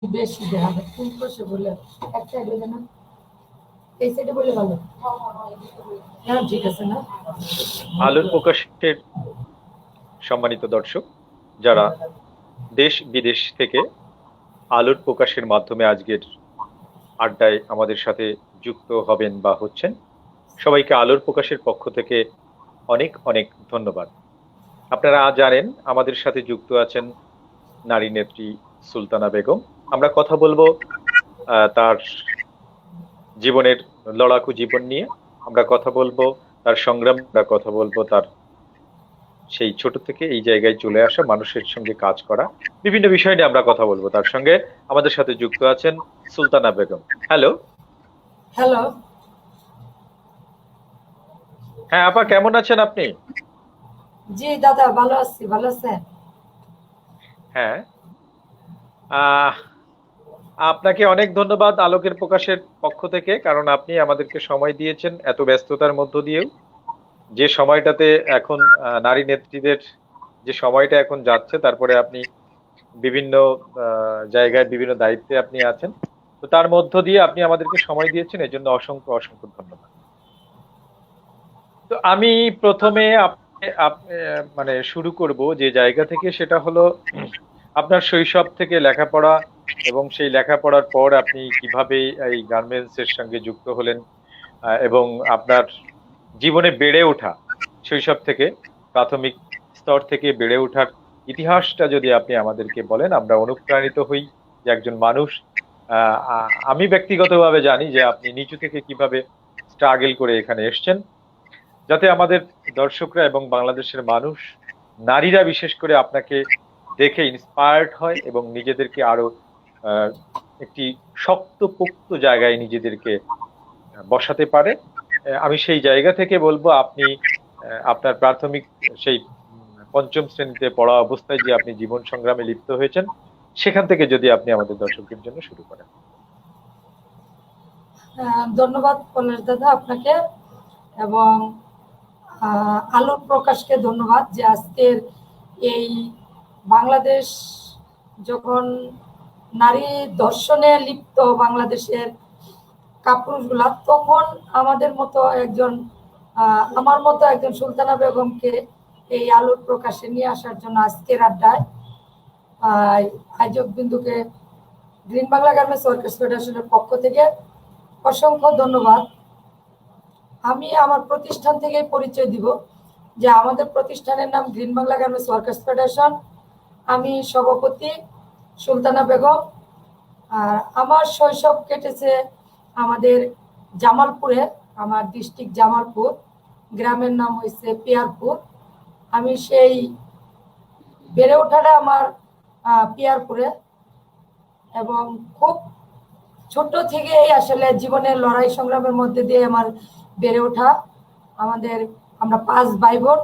বেশি দেখা যায় কোন পাশে বলে এক সাইডে না এই সাইডে বলে ভালো। হ্যাঁ ঠিক আছে না। আলোর প্রকাশের সম্মানিত দর্শক, যারা দেশ বিদেশ থেকে আলোর প্রকাশের মাধ্যমে আজকের আড্ডায় আমাদের সাথে যুক্ত হবেন বা হচ্ছেন, সবাইকে আলোর প্রকাশের পক্ষ থেকে অনেক অনেক ধন্যবাদ। আপনারা জানেন আমাদের সাথে যুক্ত আছেন নারী নেত্রী সুলতানা বেগম। আমরা কথা বলবো তার জীবনের লড়াকু জীবন নিয়ে। আমরা কথা বলবো তার সংগ্রাম, আমরা কথা বলবো তার সেই ছোট থেকে এই জায়গায় চলে আসা, মানুষের সঙ্গে কাজ করা, বিভিন্ন বিষয় নিয়ে আমরা কথা বলবো তার সঙ্গে। আমাদের সাথে যুক্ত আছেন সুলতানা বেগম। হ্যালো। হ্যালো। হ্যাঁ আপা, কেমন আছেন আপনি? জি দাদা ভালো আছি, ভালো আছেন? হ্যাঁ। আহ আপনাকে অনেক ধন্যবাদ আলোকের প্রকাশের পক্ষ থেকে, কারণ আপনি আমাদেরকে সময় দিয়েছেন এত ব্যস্ততার মধ্য দিয়েও। যে সময়টাতে এখন নারী নেত্রীদের যে সময়টা এখন যাচ্ছে, তারপরে আপনি বিভিন্ন জায়গায় বিভিন্ন দায়িত্বে আপনি আছেন, তো তার মধ্য দিয়ে আপনি আমাদেরকে সময় দিয়েছেন, এর জন্য অসংখ্য অসংখ্য ধন্যবাদ। তো আমি প্রথমে মানে শুরু করব যে জায়গা থেকে, সেটা হলো আপনার শৈশব থেকে লেখাপড়া, এবং সেই লেখাপড়ার পর আপনি কিভাবে এই গার্মেন্টস এর সঙ্গে যুক্ত হলেন, এবং আপনার জীবনে বেড়ে ওঠা, শৈশব থেকে প্রাথমিক স্তর থেকে বেড়ে ওঠার ইতিহাসটা যদি আপনি আমাদেরকে বলেন, আমরা অনুপ্রাণিত হই যে একজন মানুষ। আমি ব্যক্তিগতভাবে জানি যে আপনি নিচু থেকে কিভাবে স্ট্রাগল করে এখানে এসেছেন, যাতে আমাদের দর্শকরা এবং বাংলাদেশের মানুষ, নারীরা বিশেষ করে আপনাকে দেখে ইন্সপায়ার্ড হয় এবং নিজেদেরকে আরো আহ, একটি শক্তপোক্ত জায়গায় নিজেদেরকে বসাতে পারে। আমি সেই জায়গা থেকে বলবো, আপনি আপনার প্রাথমিক সেই পঞ্চম শ্রেণীতে পড়া অবস্থায় যে আপনি জীবন সংগ্রামে লিপ্ত হয়েছেন, সেখান থেকে যদি আপনি আমাদের দর্শকদের জন্য শুরু করেন। ধন্যবাদ পলাশ দাদা আপনাকে, এবং আলোর প্রকাশকে ধন্যবাদ যে আজকের এই বাংলাদেশ যখন নারী ধর্ষণে লিপ্ত বাংলাদেশের কাপুরুষগুলা, তখন আমাদের মতো একজন আমার মতো একজন সুলতানা বেগমকে এই আলোর প্রকাশে নিয়ে আসার জন্য আজকের আড্ডায় আয়োজক বিন্দুকে গ্রিন বাংলা গার্মেন্টস ওয়ার্কার্স ফেডারেশনের পক্ষ থেকে অসংখ্য ধন্যবাদ। আমি আমার প্রতিষ্ঠান থেকেই পরিচয় দিব যে আমাদের প্রতিষ্ঠানের নাম green Bangla garments workers federation. আমি সভাপতি সুলতানা বেগম। আর আমার শৈশব কেটেছে আমাদের জামালপুরে, আমার ডিস্ট্রিক্ট জামালপুর, গ্রামের নাম হয়েছে পিয়ারপুর। আমি সেই বেড়ে ওঠাটা আমার পিয়ারপুরে, এবং খুব ছোট থেকেই আসলে জীবনের লড়াই সংগ্রামের মধ্যে দিয়ে আমার বেড়ে ওঠা। আমরা 5 ভাই বোন,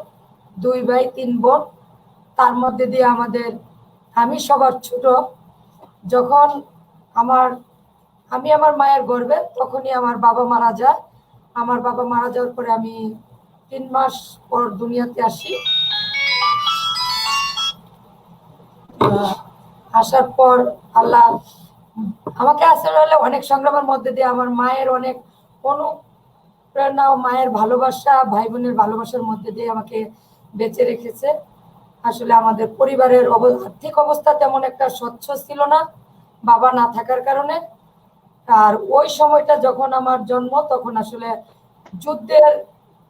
2 ভাই 3 বোন। তার মধ্যে দিয়ে আমি সবার ছোট। যখন আমার আমি আমার মায়ের গর্ভে, তখনই আমার বাবা মারা যায়। আমার বাবা মারা যাওয়ার পরে আমি 3 মাস পর দুনিয়াতে আসি। আসার পর আল্লাহ আমাকে আসলে অনেক সংগ্রামের মধ্যে দিয়ে আমার মায়ের অনেক অনুপ্রেরণা ও মায়ের ভালোবাসা, ভাই বোনের ভালোবাসার মধ্যে দিয়ে আমাকে বেঁচে রেখেছে। আসলে আমাদের পরিবারের আর্থিক অবস্থা তেমন একটা স্বচ্ছ ছিল না, বাবা না থাকার কারণে। আর ওই সময়টা যখন আমার জন্ম, তখন আসলে যুদ্ধের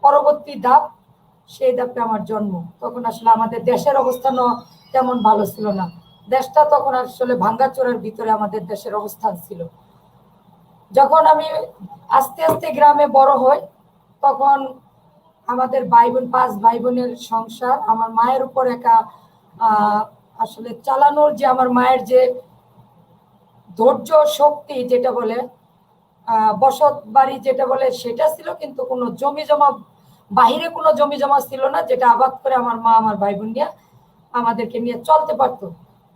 পরবর্তী ধাপ, সেই ধাপে আমার জন্ম। তখন আসলে আমাদের দেশের অবস্থানও তেমন ভালো ছিল না। দেশটা তখন আসলে ভাঙ্গাচোরার ভিতরে আমাদের দেশের অবস্থান ছিল। যখন আমি আস্তে আস্তে গ্রামে বড় হই, তখন আমাদের ভাই বোন 5 ভাই বোনের সংসার আমার মায়ের উপর একা আসলে চালানোর, যে আমার মায়ের যে ধৈর্য শক্তি যেটা বলে, বসত বাড়ি যেটা বলে, সেটা ছিল, কিন্তু কোনো জমি জমা, বাহিরে কোনো জমি জমা ছিল না, যেটা আবাদ করে আমার মা আমার ভাই বোন নিয়ে আমাদেরকে নিয়ে চলতে পারতো।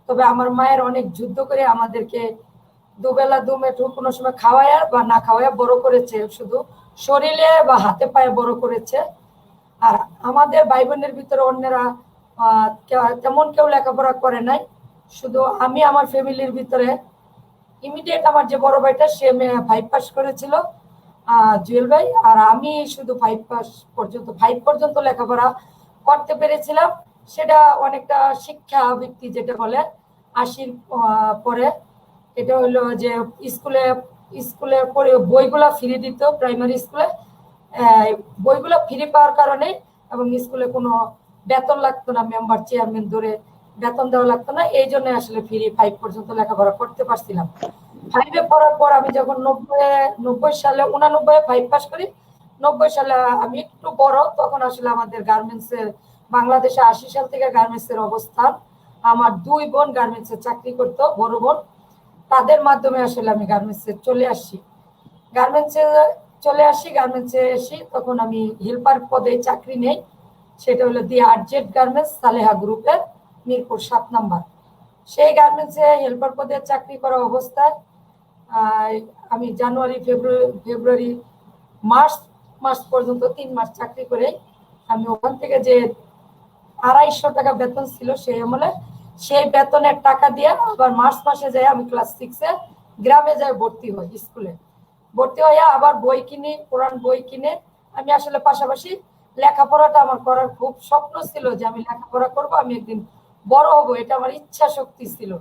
তবে আমার মায়ের অনেক যুদ্ধ করে আমাদেরকে দুবেলা দু মেঠু কোনো সময় খাওয়ায় বা না খাওয়ায় বড় করেছে, শুধু শরীরে বা হাতে পায়ে বড় করেছে। আর আমাদের ভাই বোনের ভিতরে অন্যরা তেমন কেউ লেখাপড়া করে নাই, শুধু আমি আমার ফ্যামিলির ভিতরে ইমিডিয়েট আমার যে বড় ভাইটা সে 5 পাস করেছিল, জুয়েল ভাই, আর আমি শুধু 5 পর্যন্ত লেখাপড়া করতে পেরেছিলাম। সেটা অনেকটা শিক্ষা ভিত্তি যেটা বলে 80 পরে। এটা হলো যে স্কুলে স্কুলে পরে বইগুলা ফ্রি দিত প্রাইমারি স্কুলে। বইগুলো ফ্রি পাওয়ার কারণে এবং স্কুলে কোনো বেতন লাগতো না, মেম্বার চেয়ারম্যান ধরে বেতন দেওয়া লাগতো না, এই জন্য আসলে ফ্রি 5 পর্যন্ত লেখাপড়া করতে পারছিলাম। 5-এ পড়ার পর আমি যখন 90 সালে 89 5 পাস করি, 90 সালে আমি একটু বড়, তখন আসলে আমাদের গার্মেন্টস এর বাংলাদেশে 80 সাল থেকে গার্মেন্টস এর অবস্থান। আমার 2 বোন গার্মেন্টস এ চাকরি করতো, বড় বোন, তাদের মাধ্যমে আসলে আমি গার্মেন্টসে চলে আসি। গার্মেন্টসে এসে তখন আমি হেল্পার পদে চাকরি নেই। সেটা হলো দি আরজেড গার্মেন্টস, সালেহা গ্রুপের, মিরপুর 7 নাম্বার। সেই গার্মেন্টসে হেল্পার পদে চাকরি করা অবস্থায় আমি জানুয়ারি, ফেব্রুয়ারি, মার্চ পর্যন্ত 3 মাস চাকরি করে আমি ওখান থেকে যে 250 টাকা বেতন ছিল সেই আমলে, সেই বেতনের টাকা দিয়ে আবার মার্চ মাসে যাই আমি ক্লাস 6-এ গ্রামে যাই ভর্তি হই। স্কুলে ভর্তি হয়ে আবার বই কিনি, কোরআন বই কিনে আমি আসলে পাশাপাশি লেখাপড়াটা আমার করার খুব স্বপ্ন ছিল যে আমি লেখাপড়া করব, আমি একদিন বড় হব, এটা আমার ইচ্ছা শক্তি ছিল।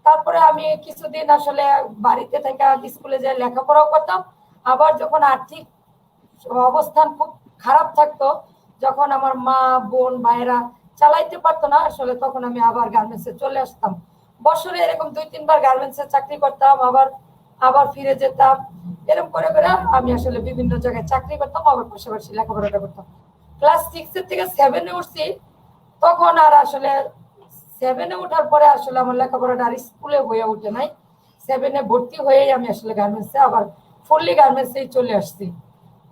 তারপরে আমি কিছুদিন আসলে বাড়িতে থেকে স্কুলে যাই লেখাপড়াও করতাম। আবার যখন আর্থিক অবস্থান খুব খারাপ থাকতো, যখন আমার মা বোন ভাইরা চালাইতে পারতো না আসলে, তখন আমি আবার গার্মেন্টসে চলে আসতাম। বছরে এরকম 2-3 বার গার্মেন্টসে চাকরি করতাম, আবার আবার ফিরে যেতাম। এরকম করে করে আমি আসলে বিভিন্ন জায়গায় চাকরি করতাম, আবার পাশাপাশি লেখাপড়াটা করতাম। ক্লাস 6 থেকে 7-এ উঠছি, তখন আর আসলে 7-এ ওঠার পরে আসলে আমার লেখাপড়াটা আর স্কুলে হয়ে ওঠে নাই। 7-এ ভর্তি হয়েই আমি আসলে গার্মেন্টসে আবার ফুললি গার্মেন্টসেই চলে আসছি।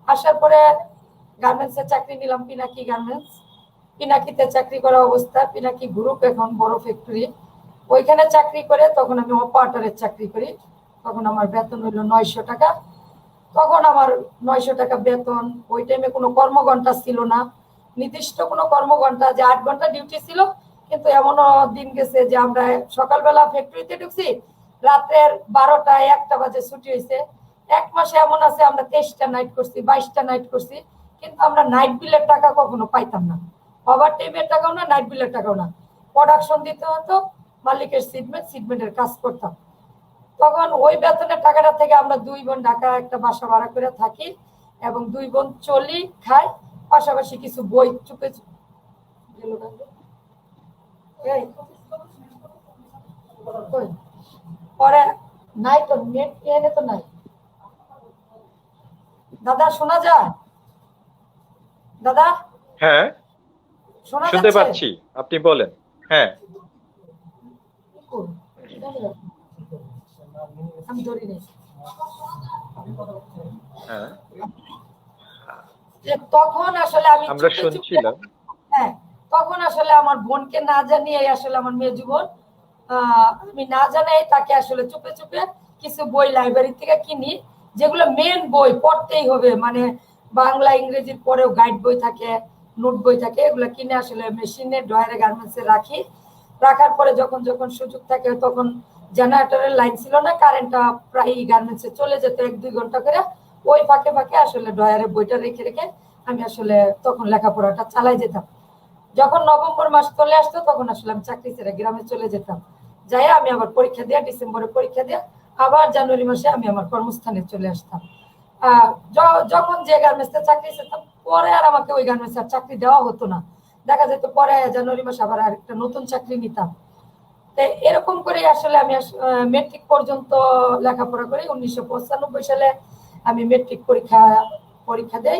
আসার পরে গার্মেন্টসে চাকরি নিলাম, পিনাকি গার্মেন্টস। পিনাকিতে চাকরি করা অবস্থা, পিনাকি গ্রুপ এখন বড় ফ্যাক্টরি, ওইখানে চাকরি করে তখন আমি অপারেটরের চাকরি করি। তখন আমার বেতন হইলো 900 টাকা। তখন আমার 900 টাকা বেতন, ওই টাইমে কোনো কর্মঘণ্টা ছিল না, নির্দিষ্ট কোনো কর্মঘণ্টা যে 8 ঘন্টা ডিউটি ছিল। কিন্তু এমনও দিন গেছে যে আমরা সকালবেলা ফ্যাক্টরিতে ঢুকছি, রাতের 12টা 1টা বাজে ছুটি হয়েছে। 1 মাসে এমন আছে আমরা 23টা নাইট করছি, 22টা নাইট করছি, কিন্তু আমরা নাইট বিলের টাকা কখনো পাইতাম না, ওভার টাইমের টাকাও না, নাইট বিলের টাকাও না। প্রোডাকশন দিতে হতো, মালিকের সিটমেন্টের কাজ করতাম। তখন ওই বেতনের টাকাটা থেকে আমরা 2 বোন ঢাকা একটা বাসা ভাড়া করে থাকি এবং 2 বোন চলি খাই, পাশাপাশি কিছু বই চুপে পরে নাই তো, নেট এনে তো নাই। দাদা শোনা যায়? দাদা হ্যাঁ, শোনা শুনতে যাচ্ছে? পাচ্ছি, আপনি বলেন। হ্যাঁ। আমি ধরি নেই। হ্যাঁ, তখন আসলে আমি আমরা চুপে চুপে, শুনছিলাম। হ্যাঁ, তখন আসলে আমার বোনকে না জানিয়ে আসলে আমার মেজু বোন, আমি না জানাই তাকে আসলে চুপে চুপে কিছু বই লাইব্রেরি থেকে কিনি, যেগুলো মেন বই পড়তেই হবে, মানে বাংলা ইংরেজির পরেও গাইড বই থাকে, নোট বই থাকে, এগুলো কিনে আসলে মেশিনে ড্রয়ারে গার্মেন্টসে রাখি। রাখার পরে যখন যখন সুযোগ থাকে, তখন জেনারেটরের লাইন ছিল না, কারেন্টটা প্রায় গার্মেন্টসে চলে যেত 1-2 ঘন্টা করে। ওই ফাঁকে ফাঁকে আসলে ড্রয়ারে বইটা রেখে রেখে আমি আসলে তখন লেখাপড়াটা চালাই যেতাম। যখন নভেম্বর মাস চলে আসতো তখন আসলে আমি চাকরি ছেড়ে গ্রামে চলে যেতাম। যাই আমি আবার পরীক্ষা দিয়ে, ডিসেম্বরে পরীক্ষা দিয়ে আবার জানুয়ারি মাসে আমি আমার কর্মস্থানে চলে আসতাম। যখন যে গার্মেন্টসে চাকরি ছিলাম, পরে আর আমাকে ওই গার্মেন্টসে আর চাকরি দেওয়া হতো না। দেখা যেত পরে জানুয়ারি মাসে আবার আরেকটা নতুন চাকরি নিতাম। এরকম করে আসলে আমি মেট্রিক পর্যন্ত লেখাপড়া করি। 1995 সালে আমি মেট্রিক পরীক্ষা দেই।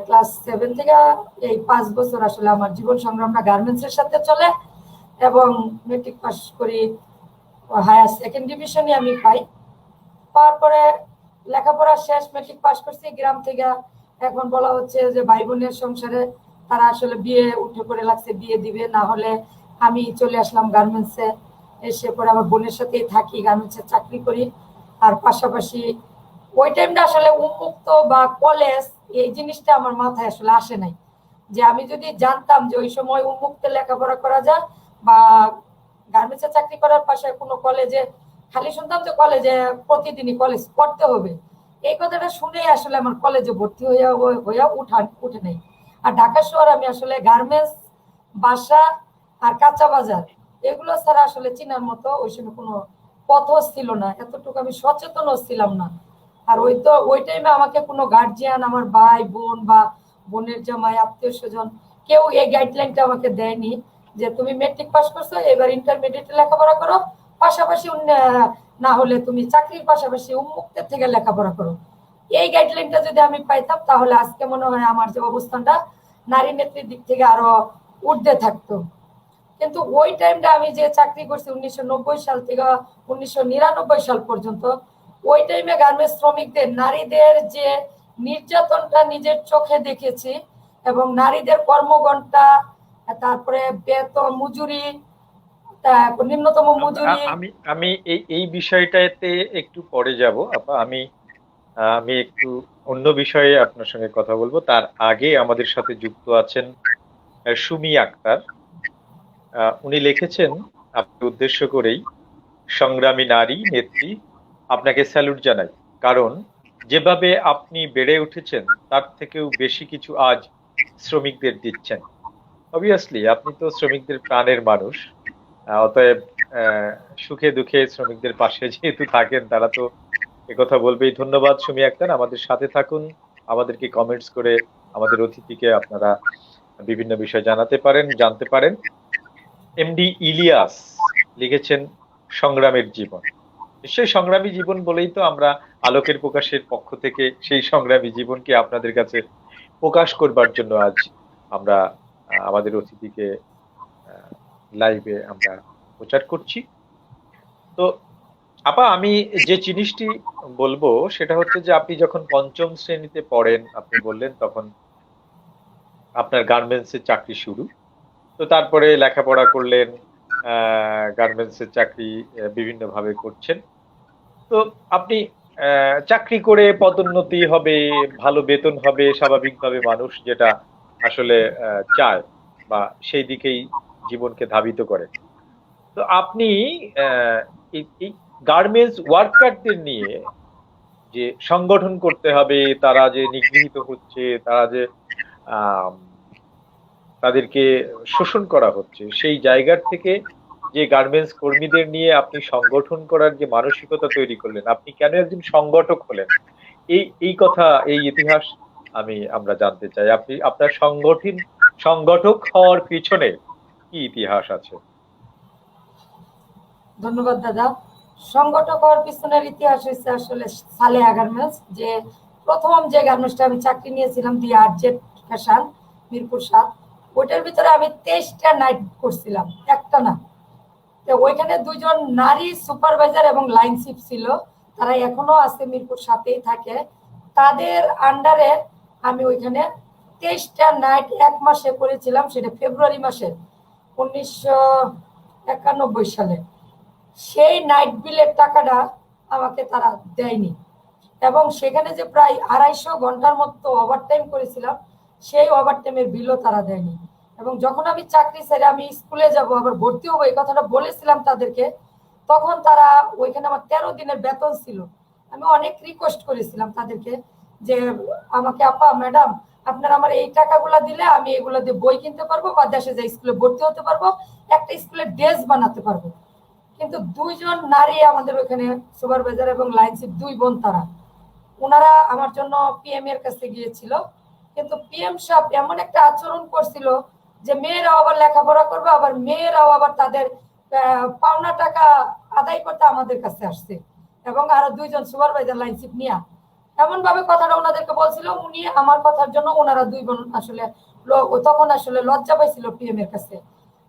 ক্লাস 7 থেকে এই 5 বছর আসলে আমার জীবন সংগ্রামটা গার্মেন্টসের সাথে চলে এবং মেট্রিক পাস করি, হায়ার সেকেন্ড ডিভিশনই আমি পাই। তারপরে লেখাপড়া শেষ, মেট্রিক পাস করছি গ্রাম থেকে। এখন বলা হচ্ছে যে ভাই বোনের সংসারে তারা আসলে বিয়ে উঠে পড়ে লাগছে, বিয়ে দিবে, না হলে আমি চলে আসলাম গার্মেন্টসে। এসে পরে আমার বোনের সাথেই থাকি, গার্মেন্টসে চাকরি করি। আর পাশাপাশি ওই টাইমটা আসলে উন্মুক্ত বা কলেজ এই জিনিসটা আমার মাথায় আসলে আসে নাই, যে আমি যদি জানতাম যে ওই সময় উন্মুক্ত লেখাপড়া করা যায় বা গার্মেন্টসে চাকরি করার পাশে কোনো কলেজে খালি শুনতাম যে কলেজে প্রতিদিনই কলেজ করতে হবে, এই কথাটা শুনেই আসলে আমার কলেজে ভর্তি হইয়া উঠে নাই। আর ঢাকা শহর আমি আসলে গার্মেন্টস, বাসা আর কাঁচা বাজার এগুলো ছাড়া আসলে চিনার মতো ওই সময় কোনো পথও ছিল না, এতটুকু আমি সচেতনও ছিলাম না। আর ওই টাইমে আমাকে কোনো গার্জিয়ান, আমার ভাই বোন বা বোনের জামাই, আত্মীয় স্বজন কেউ এই গাইডলাইনটা আমাকে দেয়নি যে তুমি মেট্রিক পাস করছো, এবার ইন্টারমিডিয়েটে লেখাপড়া করো, পাশাপাশি না হলে তুমি চাকরির পাশাপাশি উন্মুক্তের থেকে লেখাপড়া করো। এই গাইডলাইনটা যদি আমি পাইতাম তাহলে আজকে মনে হয় আমার যে অবস্থানটা নারী নেত্রীর দিক থেকে আরো ঊর্ধ্বে থাকতো। কিন্তু ওই টাইমটা আমি যে চাকরি করছি 1990 সাল থেকে 1999 সাল পর্যন্ত, ওই টাইমে গার্মেন্টস শ্রমিকদের, নারীদের যে নির্যাতনটা নিজের চোখে দেখেছি, এবং নারীদের কর্মঘণ্টা, তারপরে বেতন, মজুরি, নিম্নতম মজুরি। আমি আমি এই বিষয়টাতে একটু পরে যাব আপা। আমি আমি একটু অন্য বিষয়ে আপনার সঙ্গে কথা বলবো, তার আগে আমাদের সাথে যুক্ত আছেন সুমি আক্তার। উনি লিখেছেন আপনি উদ্দেশ্য করেই, সংগ্রামী নারী নেত্রী, আপনাকে স্যালুট জানাই, কারণ যেভাবে আপনি বেড়ে উঠেছেন তার থেকেও বেশি কিছু আজ শ্রমিকদের দিচ্ছেন। অবভিয়াসলি আপনি তো শ্রমিকদের প্রাণের মানুষ, অতএব আহ, সুখে দুঃখে শ্রমিকদের পাশে যেহেতু থাকেন, তারা তো একথা বলবেই। ধন্যবাদ সুমি আক্তার, আমাদের সাথে থাকুন, আমাদেরকে কমেন্টস করে আমাদের অতিথিকে আপনারা বিভিন্ন বিষয় জানাতে পারেন, জানতে পারেন। এমডি ইলিয়াস লিখেছেন সংগ্রামের জীবন। নিশ্চয়ই সংগ্রামী জীবন বলেই তো আমরা আলোকের প্রকাশের পক্ষ থেকে সেই সংগ্রামী জীবনকে আপনাদের কাছে প্রকাশ করবার জন্য আজ আমরা আমাদের অতিথিকে লাইভে আমরা প্রচার করছি। তো আপা, আমি যে জিনিসটি বলবো সেটা হচ্ছে যে আপনি যখন পঞ্চম শ্রেণীতে পড়েন, আপনি বললেন তখন আপনার গার্মেন্টস এর চাকরি শুরু। তো তারপরে লেখাপড়া করলেন, গার্মেন্টস এর চাকরি বিভিন্ন ভাবে করছেন। তো আপনি চাকরি করে পদোন্নতি হবে, ভালো বেতন হবে, স্বাভাবিকভাবে মানুষ যেটা আসলে চায় বা সেই দিকেই জীবনকে ধাবিত করে। তো আপনি এই গার্মেন্টস ওয়ার্কারদের নিয়ে যে সংগঠন করতে হবে, তারা যে নিগৃহীত হচ্ছে, তারা যে আহ তাদেরকে শোষণ করা হচ্ছে, সেই জায়গার থেকে যে গার্মেন্টস কর্মীদের নিয়ে আপনি সংগঠন করার যে মানসিকতা তৈরি করলেন, আপনি কেন একজন সংগঠক হলেন, এই কথা, এই ইতিহাস আমরা জানতে চাই। আপনি আপনার সংগঠক হওয়ার পিছনে কি ইতিহাস আছে? ধন্যবাদ দাদা। সংগঠক হওয়ার পিছনের ইতিহাস হচ্ছে আসলে সালেহা গার্মেন্টস, যে প্রথম যে গার্মেন্টসটা আমি চাকরি নিয়েছিলাম, দি আরজেড ফ্যাশন, মিরপুর 7। ওইটার ভিতরে আমি 23টা নাইট করছিলাম, একটা না। তো ওইখানে দুইজন নারী সুপারভাইজার এবং লাইন শিফট ছিল, তারা এখনো আছে, মিরপুর 7-এই থাকে। তাদের আন্ডারে আমি ওইখানে 23টা নাইট এক মাসে করেছিলাম, সেটা ফেব্রুয়ারি মাসে 1991 সালে। সেই নাইট বিলের টাকাটা আমাকে তারা দেয়নি, এবং সেখানে যে প্রায় 250 ঘন্টার মতো ওভারটাইম করেছিলাম, সেই ওভারটাইমের বিলও তারা দেয়নি। এবং যখন আমি চাকরি ছেড়ে আমি স্কুলে যাব, আবার ভর্তি হবো, এই কথাটা বলেছিলাম তাদেরকে, তখন তারা, ওইখানে আমার 13 দিনের বেতন ছিল, আমি অনেক রিকোয়েস্ট করেছিলাম তাদেরকে যে আমাকে, আপা, ম্যাডাম, আপনারা আমার এই টাকাগুলো দিলে আমি এগুলো দিয়ে বই কিনতে পারবো বা দেশে যাই স্কুলে ভর্তি হতে পারবো, একটা স্কুলের ড্রেস বানাতে পারবো। কিন্তু দুইজন নারী আমাদের ওখানে সুপারভাইজার এবং লাইনশিপ, দুই বোন, তারা, ওনারা আমার জন্য পিএম এর কাছে গিয়েছিল। কিন্তু পিএম সাহেব এমন একটা আচরণ করছিল যে মেয়েরাও আবার লেখাপড়া করবে, আবার মেয়েরাও আবার তাদের পাওনা টাকা আদায় করতে আমাদের কাছে আসছে, এবং আরো দুইজন সুপারভাইজার লাইনশিপ নিয়ে এমন ভাবে কথাটা ওনাদেরকে বলছিল। উনি আমার কথার জন্য, ওনারা দুই বোন আসলে তখন আসলে লজ্জা পাইছিল পিএম এর কাছে।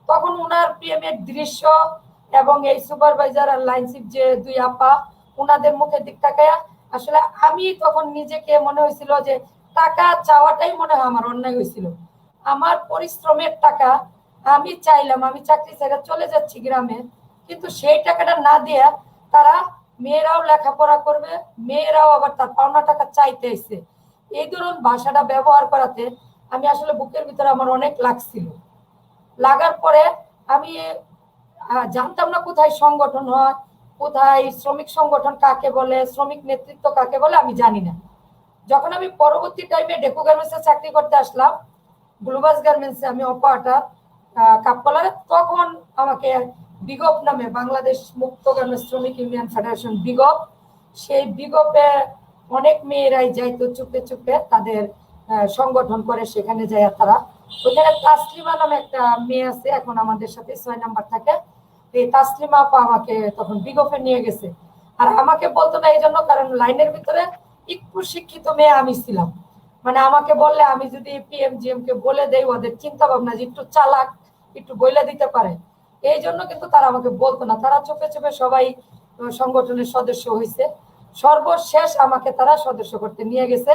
তখন উনার পিএম এর দৃশ্য এবং এই সুপারভাইজার আর লাইনশিপ যে দুই আপা, উনাদের মুখের দিক তাকায়া আসলে আমি তখন নিজেকে মনে হয়েছিল যে টাকা চাওয়াটাই মনে হয় আমার অন্যায় হয়েছিল। আমার পরিশ্রমের টাকা আমি চাইলাম, আমি চাকরি ছেড়ে চলে যাচ্ছি গ্রামে, কিন্তু সেই টাকাটা না দিয়া তারা মেয়েরাও লেখাপড়া করবে, মেয়েরাও আবার তার পাওনা টাকা চাইতে এসে এই ধরুন ভাষাটা ব্যবহার করাতে আমি আসলে বুকের ভিতরে আমার অনেক লাগছিল। লাগার পরে আমি জানতাম না কোথায় সংগঠন হয়, কোথায় শ্রমিক সংগঠন কাকে বলে, শ্রমিক নেতৃত্ব কাকে বলে আমি জানি না। যখন আমি পরবর্তী টাইমে ডেকো গার্মেন্টসে চাকরি করতে আসলাম, গ্লোবাস গার্মেন্টসে আমি অপারেটর কাপ কলারে, তখন আমাকে বিগপ নামে বাংলাদেশ মুক্ত গার্মেন্টস শ্রমিক ইউনিয়ন ফেডারেশন বিগপ, সেই বিগপে অনেক মেয়েরাই যাইতো চুপে চুপে তাদের সংগঠন করে, সেখানে যায় তারা। ওখানে তাসলিমা নামে একটা মেয়ে আছে, এখন আমাদের সাথে 6 নাম্বার থাকে। এই তাসলিমা আপা আমাকে তখন বিগপে নিয়ে গেছে। আর আমাকে বলতো না এই জন্য, কারণ লাইনের ভিতরে একটু শিক্ষিত মেয়ে আমি ছিলাম। মানে আমাকে বললে আমি যদি পিএমজিএম কে বলে দেই, ওদের চিন্তা ভাবনা যে একটু চালাক, একটু বলে দিতে পারে, এই জন্য কিন্তু তারা আমাকে বলতো না। তারা চুপে চুপে সবাই সংগঠনের সদস্য হয়েছে। সর্বশেষ আমাকে তারা সদস্য করতে নিয়ে গেছে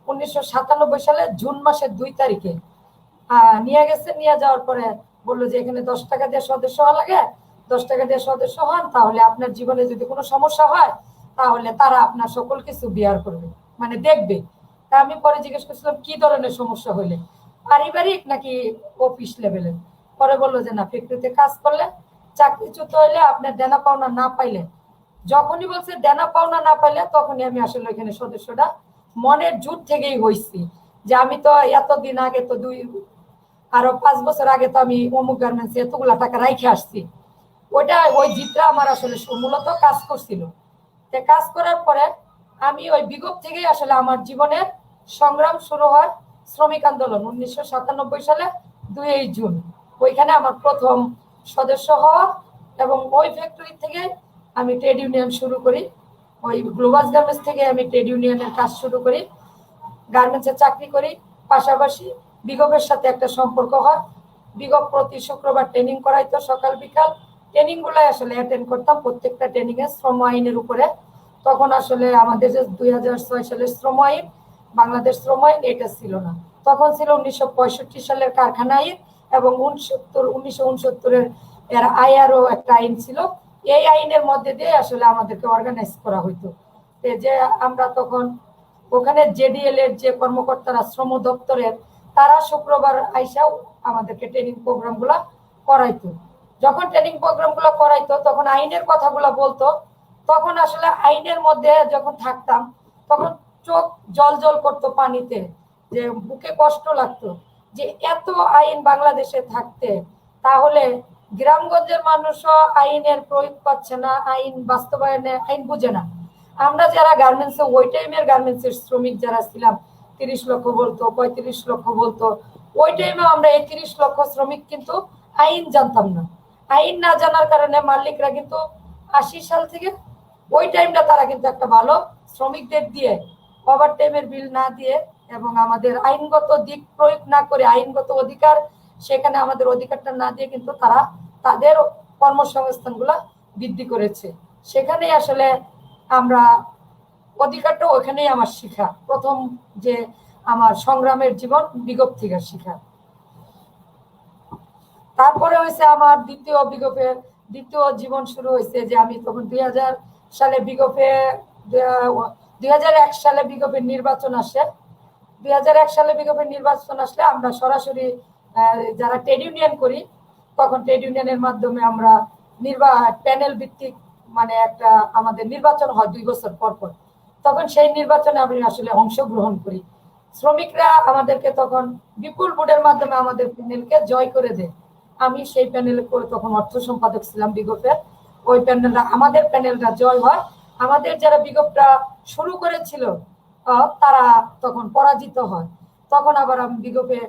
1997 সালে জুন মাসের 2 তারিখে নিয়ে গেছে। নিয়ে যাওয়ার পরে বললো যে এখানে 10 টাকা দিয়ে সদস্য হওয়া লাগে, 10 টাকা দিয়ে সদস্য হন, তাহলে আপনার জীবনে যদি কোনো সমস্যা হয় তাহলে তারা আপনার সকল কিছু বিয়ার করবে, মানে দেখবে। তা আমি পরে জিজ্ঞেস করছিলাম কি ধরনের সমস্যা হইলে, পারিবারিক নাকি অফিস লেভেলে? পরে বললো যে না, ফ্যাক্টরিতে কাজ করলে, চাকরিচ্যুত হইলে, আপনার দেনা পাওনা না পাইলে। যখনই বলছে দেনা পাওনা না পাইলে, তখনই আমি আসলে এখানে সদস্যটা মনের জোর থেকেই হয়েছি যে আমি তো এতদিন আগে তো আরো 5 বছর আগে তো আমি অমুক গার্মেন্টসে এতগুলা টাকা রাইখে আসছি। ওই জিতটা আমার আসলে মূলত কাজ করছিল। কাজ করার পরে আমি ওই বিগত থেকেই আসলে আমার জীবনের সংগ্রাম শুরু হয়। শ্রমিক আন্দোলন 1997 সালে 2 জুন, ওইখানে আমার প্রথম সদস্য হওয়া। এবং ওই ফ্যাক্টরি থেকে আমি ট্রেড ইউনিয়ন শুরু করি। ওই গ্লোবাস গার্মেন্টস থেকে আমি ট্রেড ইউনিয়নের কাজ শুরু করি, গার্মেন্টসে চাকরি করি। পাশাপাশি বিগপের সাথে একটা সম্পর্ক হয়। বিগপ প্রতি শুক্রবার ট্রেনিং করাইতো সকাল বিকাল। ট্রেনিং গুলাই আসলে অ্যাটেন্ড করতাম, প্রত্যেকটা ট্রেনিং এ শ্রম আইনের উপরে। তখন আসলে আমাদের যে 2006 সালের শ্রম আইন, বাংলাদেশ শ্রম আইন, এটা ছিল না। তখন ছিল 1965 সালের কারখানা আইন এবং 1969 এর আইআরও একটা আইন ছিল। এই আইনের মধ্যে দিয়ে আসলে আমাদেরকে অর্গানাইজ করা হইতো। যে আমরা তখন ওখানে জেডিএল এর যে কর্মকর্তারা শ্রম দপ্তরের, তারা শুক্রবার আইসাও আমাদেরকে ট্রেনিং প্রোগ্রাম গুলা করাইতো। যখন ট্রেনিং প্রোগ্রাম গুলা করাইতো তখন আইনের কথাগুলা বলতো। তখন আসলে আইনের মধ্যে যখন থাকতাম তখন চোখ জল জল করতো পানিতে, যে বুকে কষ্ট লাগতো যে এত আইন বাংলাদেশে থাকতে, তাহলে গ্রামগঞ্জের মানুষও আইনের প্রয়োগ পাচ্ছে না, আইন বাস্তবায়নে আইন বুঝে না। আমরা যারা গার্মেন্টসে ওই টাইমের গার্মেন্টসের শ্রমিক যারা ছিলাম, 30 লক্ষ বলতো, 35 লক্ষ বলতো, ওই টাইমে আমরা 31 লক্ষ শ্রমিক কিন্তু আইন জানতাম না। আইন না জানার কারণে মালিকরা কিন্তু 80 সাল থেকে ওই টাইমটা তারা কিন্তু একটা ভালো শ্রমিকদের দিয়ে ওভার টাইমের বিল না দিয়ে এবং আমাদের আইনগত দিক প্রয়োগ না করে, আইনগত অধিকার সেখানে আমাদের অধিকারটা না দিয়ে কিন্তু তারা তাদের কর্মসংস্থান গুলা বৃদ্ধি করেছে। সেখানেই আসলে আমরা অধিকারটা, ওখানেই আমার শিখা প্রথম, যে আমার সংগ্রামের জীবন বিগপ থেকে শিখা। তারপরে হয়েছে আমার দ্বিতীয় জীবন শুরু হয়েছে, যে আমি তখন 2000 সালে বিগপে 2001 সালে বিগপের নির্বাচন আসে। 2001 সালে বিগপের নির্বাচন আসলে আমরা সরাসরি যারা ট্রেড ইউনিয়ন করি, তখন ট্রেড ইউনিয়নের মাধ্যমে আমরা প্যানেল ভিত্তিক, মানে একটা আমাদের নির্বাচন হয় 2 বছর পর পর। তখন সেই নির্বাচনে আমি আসলে অংশগ্রহণ করি। শ্রমিকরা আমাদেরকে তখন বিপুল ভোটের মাধ্যমে আমাদের প্যানেলকে জয় করে দেয়। আমি সেই প্যানেলে করে তখন অর্থ সম্পাদক ছিলাম বিগপের। ওই আমাদের প্যানেলটা জয় হয়। আমাদের যারা বিগপটা শুরু করেছিল তারা তখন পরাজিত হয়। তখন আবার আমি বিগপে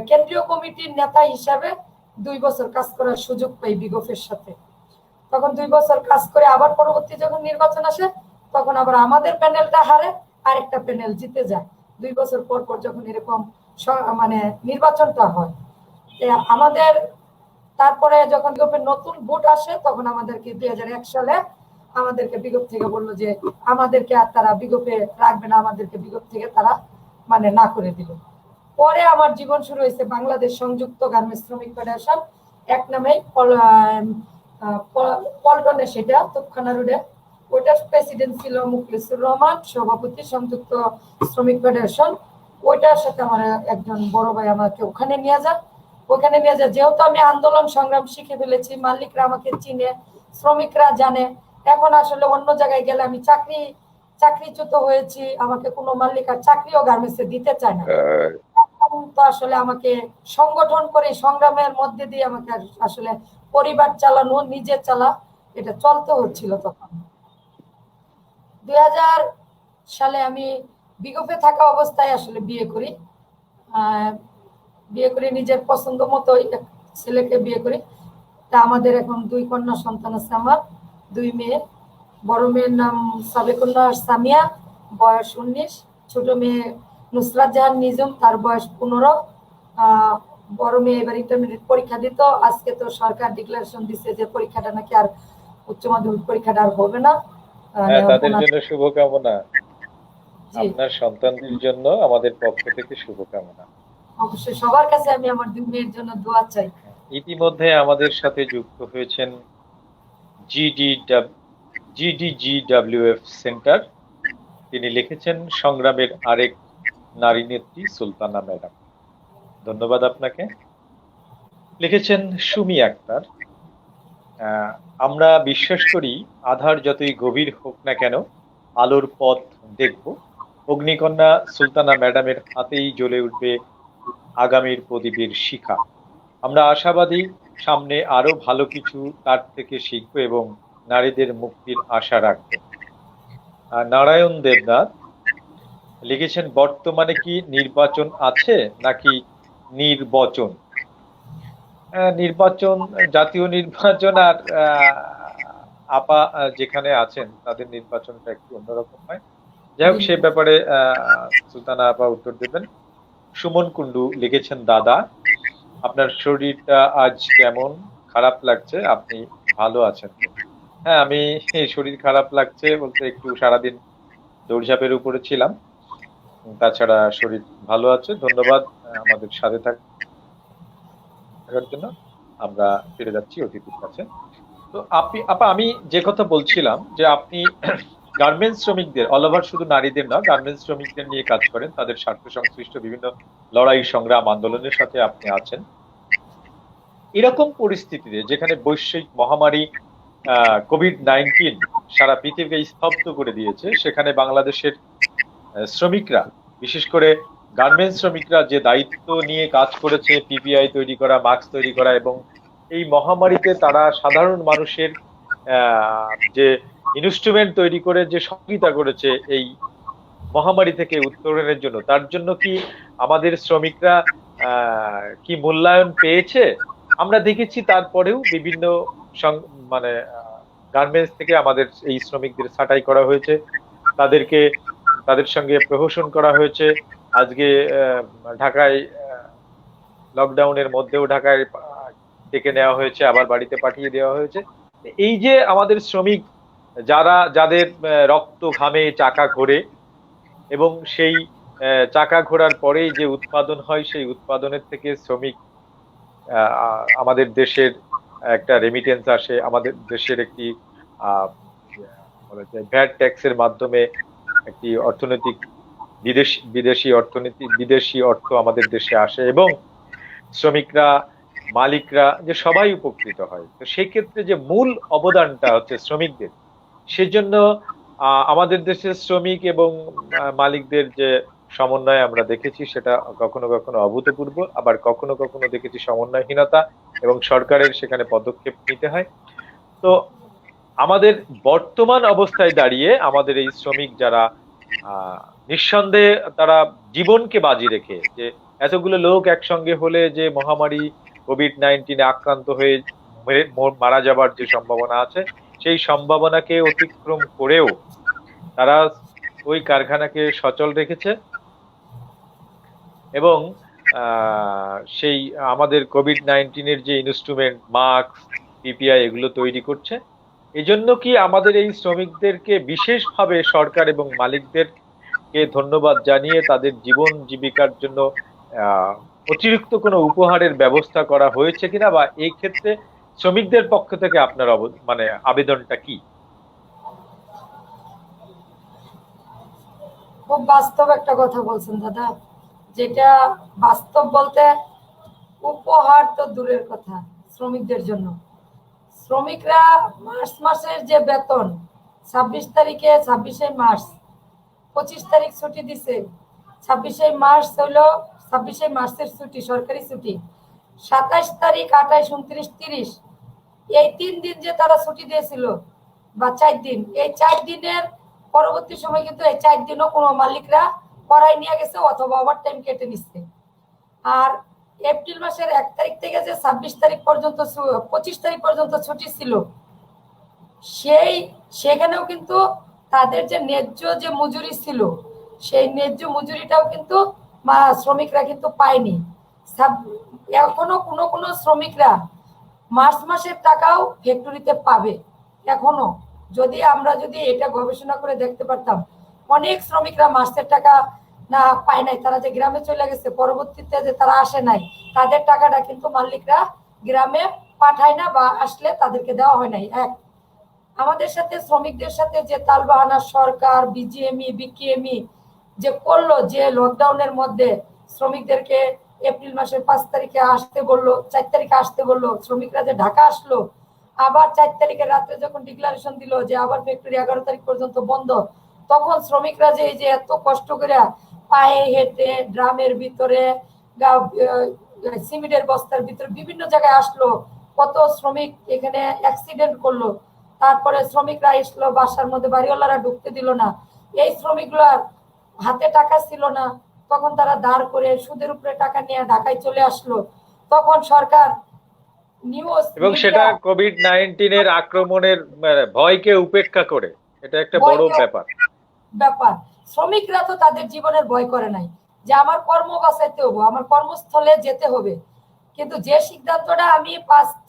কেন্দ্রীয় কমিটির নেতা হিসাবে 2 বছর কাজ করার সুযোগ পাই বিগপের সাথে। তখন 2 বছর কাজ করে আবার পরবর্তী যখন নির্বাচন আসে, তখন আবার আমাদের প্যানেলটা হারে, আরেকটা প্যানেল জিতে যায়। 2 বছর পর পর যখন এরকম মানে নির্বাচনটা হয় আমাদের, তারপরে যখন বিগপের নতুন ভোট আসে, তখন আমাদেরকে 2001 সালে আমাদেরকে বিগপ থেকে বললো যে আমাদেরকে আর তারা বিগপে রাখবে না, আমাদেরকে বিগপ থেকে তারা মানে না করে দিল। পরে আমার জীবন শুরু হয়েছে বাংলাদেশ সংযুক্ত গার্মেন্টস শ্রমিক ফেডারেশন, এক নামেই, পল্টনে, সেটা তোপখানা রোডে। ওইটার প্রেসিডেন্ট ছিল মুখলিসুর রহমান, সভাপতি সংযুক্ত শ্রমিক ফেডারেশন। ওইটার সাথে আমার একজন বড় ভাই আমাকে ওখানে নিয়ে যায়। ওখানে নিয়ে যায় যেহেতু আমি আন্দোলন সংগ্রাম শিখে ফেলেছি, মালিকরা আমাকে চিনে, শ্রমিকরা জানে, এখন আসলে অন্য জায়গায় গেলে আমি চাকরিচ্যুত হয়েছি, আমাকে কোনো মালিক আর চাকরিও গার্মেন্টসে দিতে চায় না। এখন তো আসলে আমাকে সংগঠন করে সংগ্রামের মধ্যে দিয়ে আমাকে আসলে পরিবার চালানো, নিজে চালা, এটা চলতে হচ্ছিল তখন। 2000 সালে আমি বিগফে থাকা অবস্থায় আসলে বিয়ে করি। বিয়ে করে নিজের পছন্দ মতো এক ছেলেকে বিয়ে করি। তা আমাদের এখন 2 কন্যা সন্তান আছে আমার, 2 মেয়ে। বড় মেয়ের নাম সাবেকুল্লাহ সামিয়া, বয়স 19। ছোট মেয়ে নুসরাত জাহান নিজুম, তার বয়স 15। বড় মেয়ে এবার ইন্টারমিডিয়েট পরীক্ষা দিত। আজকে তো সরকার ডিক্লারেশন দিচ্ছে যে পরীক্ষাটা নাকি আর উচ্চ মাধ্যমিক পরীক্ষাটা আর হবে না। হ্যাঁ, তাদের জন্য শুভকামনা। জি, আপনার সন্তানদের জন্য আমাদের পক্ষ থেকে শুভকামনা। অবশ্যই সবার কাছে আমি আমার 2 মেয়ের জন্য দোয়া চাই। ইতিমধ্যে আমাদের সাথে যুক্ত হয়েছেন জিডিজিডব্লিউএফ সেন্টার। তিনি লিখেছেন সংগ্রামের আরেক নারী নেত্রী সুলতানা ম্যাডাম। ধন্যবাদ আপনাকে। লিখেছেন সুমি আক্তার, আমরা বিশ্বাস করি আধার যতই গভীর হোক না কেন আলোর পথ দেখব। অগ্নিকন্যা সুলতানা ম্যাডামের হাতেই জ্বলে উঠবে আগামীর প্রদীপের শিখা। আমরা আশাবাদী সামনে আরো ভালো কিছু তার থেকে শিখবো এবং নারীদের মুক্তির আশা রাখবো। নারায়ণ দেবনাথ লিখেছেন বর্তমানে কি নির্বাচন আছে নাকি নির্বাচন? নির্বাচন, জাতীয় নির্বাচন আর আপা যেখানে আছেন তাদের নির্বাচনটা একটু অন্যরকম হয়। যাই হোক, সে ব্যাপারে সুলতানা আপা উত্তর দেবেন। সুমন কুন্ডু লিখেছেন দাদা আপনার শরীরটা আজ কেমন? খারাপ লাগছে, আপনি ভালো আছেন? হ্যাঁ, আমি শরীর খারাপ লাগছে বলতে একটু সারাদিন দৌড়ঝাঁপের উপরে ছিলাম, তাছাড়া শরীর ভালো আছে। ধন্যবাদ আমাদের সাথে থাকার জন্য। আমরা ফিরে যাচ্ছি অতিথির কাছে। তো আপা আমি যে কথা বলছিলাম যে আপনি গার্মেন্টস শ্রমিকদের, অল ওভার শুধু নারীদের না, গার্মেন্টস শ্রমিকদের নিয়ে কাজ করেন, তাদের স্বার্থ সংশ্লিষ্ট বিভিন্ন লড়াই সংগ্রাম আন্দোলনের সাথে আপনি আছেন। এরকম পরিস্থিতিতে যেখানে বৈশ্বিক মহামারী কোভিড-19 সারা পৃথিবীকে স্তব্ধ করে দিয়েছে, সেখানে বাংলাদেশের শ্রমিকরা, বিশেষ করে গার্মেন্টস শ্রমিকরা যে দায়িত্ব নিয়ে কাজ করেছে, পিপিআই তৈরি করা, মাস্ক তৈরি করা, এবং এই মহামারীতে তারা সাধারণ মানুষের যে ইনস্ট্রুমেন্ট তৈরি করে যে সহযোগিতা করেছে এই মহামারী থেকে উত্তরণের জন্য, তার জন্য কি আমাদের শ্রমিকরা কি মূল্যায়ন পেয়েছে? আমরা দেখেছি তারপরেও বিভিন্ন মানে গার্মেন্টস থেকে আমাদের এই শ্রমিকদের ছাঁটাই করা হয়েছে, তাদের সঙ্গে প্রহসন করা হয়েছে। আজকে ঢাকায় লকডাউনের মধ্যেও ঢাকায় ডেকে নেওয়া হয়েছে, আবার বাড়িতে পাঠিয়ে দেওয়া হয়েছে। এই যে আমাদের শ্রমিক যাদের রক্ত ঘামে চাকা ঘোরে, এবং সেই চাকা ঘোরার পরেই যে উৎপাদন হয়, সেই উৎপাদনের থেকে শ্রমিক আমাদের দেশের একটা রেমিটেন্স আসে, আমাদের দেশের একটি ভ্যাট ট্যাক্সের মাধ্যমে একটি অর্থনৈতিক বিদেশি অর্থ আমাদের দেশে আসে, এবং শ্রমিকরা, মালিকরা যে সবাই উপকৃত হয়। তো সেই ক্ষেত্রে যে মূল অবদানটা হচ্ছে শ্রমিকদের, সেজন্য আমাদের দেশের শ্রমিক এবং মালিকদের যে সমন্বয় আমরা দেখেছি, সেটা কখনো কখনো অভূতপূর্ব, আবার কখনো কখনো দেখেছি সমন্বয়হীনতা, এবং সরকারের সেখানে পদক্ষেপ নিতে হয়। তো আমাদের বর্তমান অবস্থায় দাঁড়িয়ে আমাদের এই শ্রমিক যারা নিঃসন্দেহে তারা জীবনকে বাজি রেখে, যে এতগুলো লোক একসঙ্গে হলে যে মহামারী কোভিড-19 আক্রান্ত হয়ে মারা যাবার যে সম্ভাবনা আছে, সেই সম্ভাবনাকে অতিক্রম করেও তারা ওই কারখানাকে সচল রেখেছে, এবং সেই আমাদের কোভিড-19 যে ইনস্ট্রুমেন্ট, মাস্ক, পিপিআই এগুলো তৈরি করছে। এজন্য কি আমাদের এই শ্রমিকদেরকে বিশেষভাবে সরকার এবং মালিকদেরকে ধন্যবাদ জানিয়ে তাদের জীবন জীবিকার জন্য অতিরিক্ত কোনো উপহারের ব্যবস্থা করা হয়েছে কিনা, বা এই ক্ষেত্রে শ্রমিকদের পক্ষ থেকে আপনার মানে আবেদনটা কি? খুব বাস্তব একটা কথা বলছেন দাদা, যেটা বাস্তব বলতে উপহার তো দূরের কথা, শ্রমিকদের জন্য শ্রমিকরা মার্চ মাসের যে বেতন 26 তারিখে, 26শে মার্চ, 25 তারিখ ছুটি দিছে, 26শে মার্চ হলো 26শে মার্চের ছুটি, সরকারি ছুটি। 27 তারিখ, 28, 29, 30 এই 3 দিন যে তারা ছুটি দিয়েছিল, বা 4 দিন, এই 4 দিনের পরবর্তী সময় কিন্তু এই 4 দিনও কোনো মালিকরা করাই নিয়ে গেছে অথবা ওভার টাইম কেটে নিচ্ছে। আর এপ্রিল মাসের 1 তারিখ থেকে যে 26 তারিখ পর্যন্ত, 25 তারিখ পর্যন্ত ছুটি ছিল, সেখানেও কিন্তু তাদের যে ন্যায্য যে মজুরি ছিল, সেই ন্যায্য মজুরিটাও কিন্তু শ্রমিকরা কিন্তু পায়নি। এখনো কোনো কোনো শ্রমিকরা মার্চ মাসের টাকাও ফ্যাক্টরিতে পাবে এখনো। আমরা যদি এটা গবেষণা করে দেখতে পারতাম, অনেক শ্রমিকরা মার্চের টাকা না পায় নাই, তারা যে গ্রামে চলে গেছে, পরবর্তীতে যে তারা আসে নাই, তাদের টাকাটা কিন্তু মালিকরা গ্রামে পাঠায় না, বা আসলে তাদেরকে দেওয়া হয় নাই। আমাদের সাথে শ্রমিকদের সাথে যে তালবাহানা সরকার, বিজিএমই, বিকেএমই যে করলো, যে লকডাউনের মধ্যে শ্রমিকদেরকে এপ্রিল মাসের 5 তারিখে আসতে বললো, 4 তারিখে আসতে বললো, শ্রমিকরা যে ঢাকা আসলো, আবার 4 তারিখে রাত্রে যখন ডিক্লারেশন দিল যে আবার ফ্যাক্টরি 11 তারিখ পর্যন্ত বন্ধ, তখন শ্রমিকরা যে এত কষ্ট করে পায়ে হেঁটে ড্রামের ভিতরে, সিমেন্টের বস্তার ভিতরে বিভিন্ন জায়গায় আসলো, কত শ্রমিক এখানে অ্যাক্সিডেন্ট করলো, তারপরে শ্রমিকরা আসলো, বাসার মধ্যে বাড়িওয়ালারা ঢুকতে দিল না, এই শ্রমিকগুলার হাতে টাকা ছিল না, তখন তারা ধার করে সুদের উপরে টাকা নিয়ে ঢাকায় চলে আসলো। তখন সরকার নিউজ, এবং সেটা কোভিড-19 এর আক্রমণের ভয়কে উপেক্ষা করে, এটা একটা বড় ব্যাপার। শ্রমিকরা তো তাদের জীবনের ভয় করে নাই, যে আমার কর্ম বাঁচাইতে হবে, আমার কর্মস্থলে যেতে হবে। কিন্তু যে সিদ্ধান্তটা আমি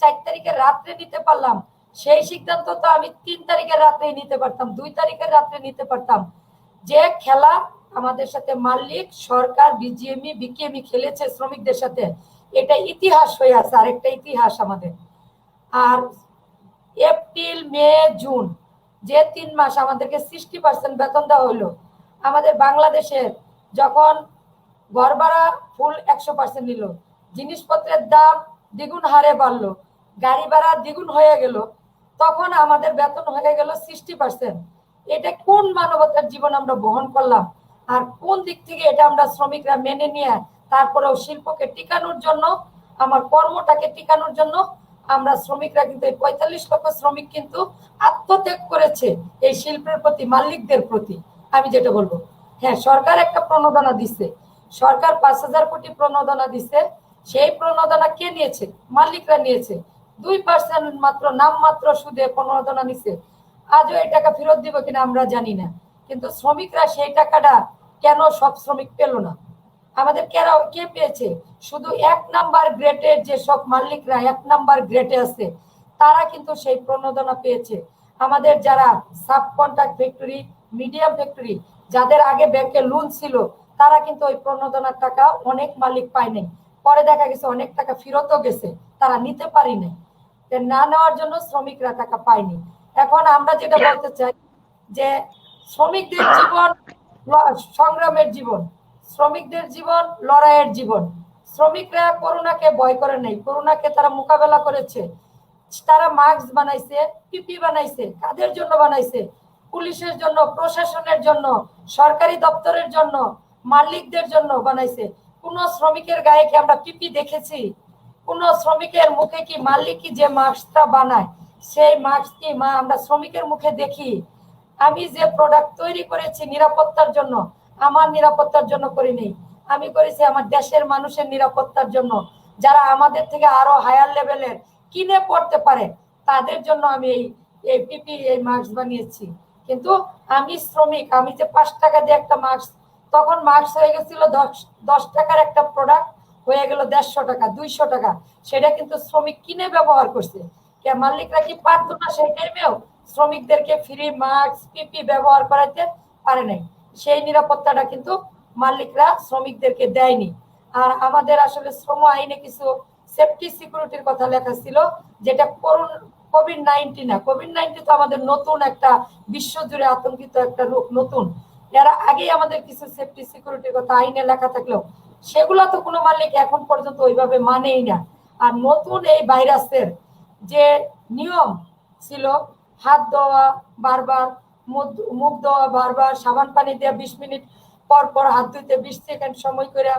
4 তারিখের রাত্রে নিতে পারলাম, সেই সিদ্ধান্ত তো আমি 3 তারিখের রাত্রে নিতে পারতাম, 2 তারিখের রাত্রে নিতে পারতাম। যে খেলা আমাদের সাথে মালিক, সরকার, বিজিএমই, বিকেএমই খেলেছে শ্রমিকদের সাথে, এটা ইতিহাস হয়ে আছে, আরেকটা ইতিহাস আমাদের। আর এপ্রিল, মে, জুন যে 3 মাস আমাদেরকে 60% বেতন দেওয়া হলো। আমাদের বাংলাদেশের যখন ঘর ভাড়া ফুল 100% নিল, জিনিসপত্রের দাম দ্বিগুণ হারে বাড়লো, গাড়ি ভাড়া দ্বিগুণ হয়ে গেল, তখন আমাদের বেতন হয়ে গেল 60%। এটা কোন মানবতার জীবন আমরা বহন করলাম? আর কোন দিক থেকে এটা আমরা শ্রমিকরা মেনে নিয়ে, তারপরেও শিল্পকে টিকানোর জন্য, আমার কর্মটাকে টিকানোর জন্য আমরা শ্রমিকরা কিন্তু, এই 45 লক্ষ শ্রমিক কিন্তু আত্মত্যাগ করেছে এই শিল্পের প্রতি, মালিকদের প্রতি। আমি যেটা বলবো, হ্যাঁ, সরকার একটা প্রণোদনা দিচ্ছে, সরকার 5,000 কোটি প্রণোদনা দিচ্ছে। সেই প্রণোদনা কে নিয়েছে? মালিকরা নিয়েছে। 2% মাত্র, নামমাত্র সুদে প্রণোদনা নিচ্ছে। আজও এই টাকা ফেরত দিব কিনা আমরা জানি না, কিন্তু শ্রমিকরা সেই টাকাটা কেন সব শ্রমিক পেল না? আমাদের কে পেয়েছে? শুধু 1 নাম্বার গ্রেডের যে সব মালিকরা 1 নাম্বার গ্রেডে আছে, তারা কিন্তু সেই প্রণোদনা পেয়েছে। আমাদের যারা sub contract factory, medium factory, যাদের আগে ব্যাংকে লোন ছিল, তারা কিন্তু ওই প্রণোদনার টাকা অনেক মালিক পায় নাই। পরে দেখা গেছে অনেক টাকা ফেরতও গেছে, তারা নিতে পারি নাই। না নেওয়ার জন্য শ্রমিকরা টাকা পায়নি। এখন আমরা যেটা বলতে চাই, যে শ্রমিকদের জীবন সংগ্রামের জীবন, শ্রমিকদের জীবন লড়াইয়ের জীবন। শ্রমিকরা করোনাকে ভয় করে নাই, করোনাকে তারা মোকাবেলা করেছে। তারা মাস্ক বানাইছে, পিপি বানাইছে। কাদের জন্য বানাইছে? পুলিশের জন্য, প্রশাসনের জন্য, সরকারি দপ্তরের জন্য, মালিকদের জন্য বানাইছে। কোন শ্রমিকের গায়ে কি আমরা পিপি দেখেছি? কোন শ্রমিকের মুখে কি মালিক কি যে মাস্কটা বানায়, সেই মাস্ক কি আমরা শ্রমিকের মুখে দেখি? আমি যে প্রোডাক্ট তৈরি করেছি নিরাপত্তার জন্য, আমার নিরাপত্তার জন্য করিনি, আমি করেছি আমার দেশের মানুষের নিরাপত্তার জন্য, যারা আমাদের থেকে আরো হায়ার লেভেলের কিনে পড়তে পারে তাদের জন্য আমি এই পিপি, এই মাস্ক বানিয়েছি। কিন্তু আমি শ্রমিক, আমি যে 5 টাকা দিয়ে একটা মাস্ক, তখন মাস্ক হয়ে গেছিল 10 টাকার একটা প্রোডাক্ট হয়ে গেল 150 টাকা, 200 টাকা। সেটা কিন্তু শ্রমিক কিনে ব্যবহার করছে। মালিকরা কি পারতো না সেই টাইমেও শ্রমিকদেরকে ফ্রি মাস্ক, পিপি ব্যবহার করাইতে পারে নাই? সেই নিরাপত্তাটা কিন্তু মালিকরা শ্রমিকদেরকে দেয়নি। আর আমাদের আসলে শ্রম আইনে কিছু সেফটি সিকিউরিটির কথা লেখা ছিল, যেটা কোভিড-19 না। কোভিড-19 তো আমাদের নতুন একটা, বিশ্বজুড়ে আতঙ্কিত একটা রোগ, নতুন। এর আগেই আমাদের কিছু সেফটি সিকিউরিটির কথা আইনে লেখা থাকলেও সেগুলো তো কোনো মালিক এখন পর্যন্ত ওইভাবে মানেই না। আর নতুন এই ভাইরাসের যে নিয়ম ছিল হাত ধোয়া বারবার, মুখ ধোয়া বারবার, সাবান পানি দিয়ে 20 মিনিট পর পর হাত ধুইতে 20 সেকেন্ড সময় করে।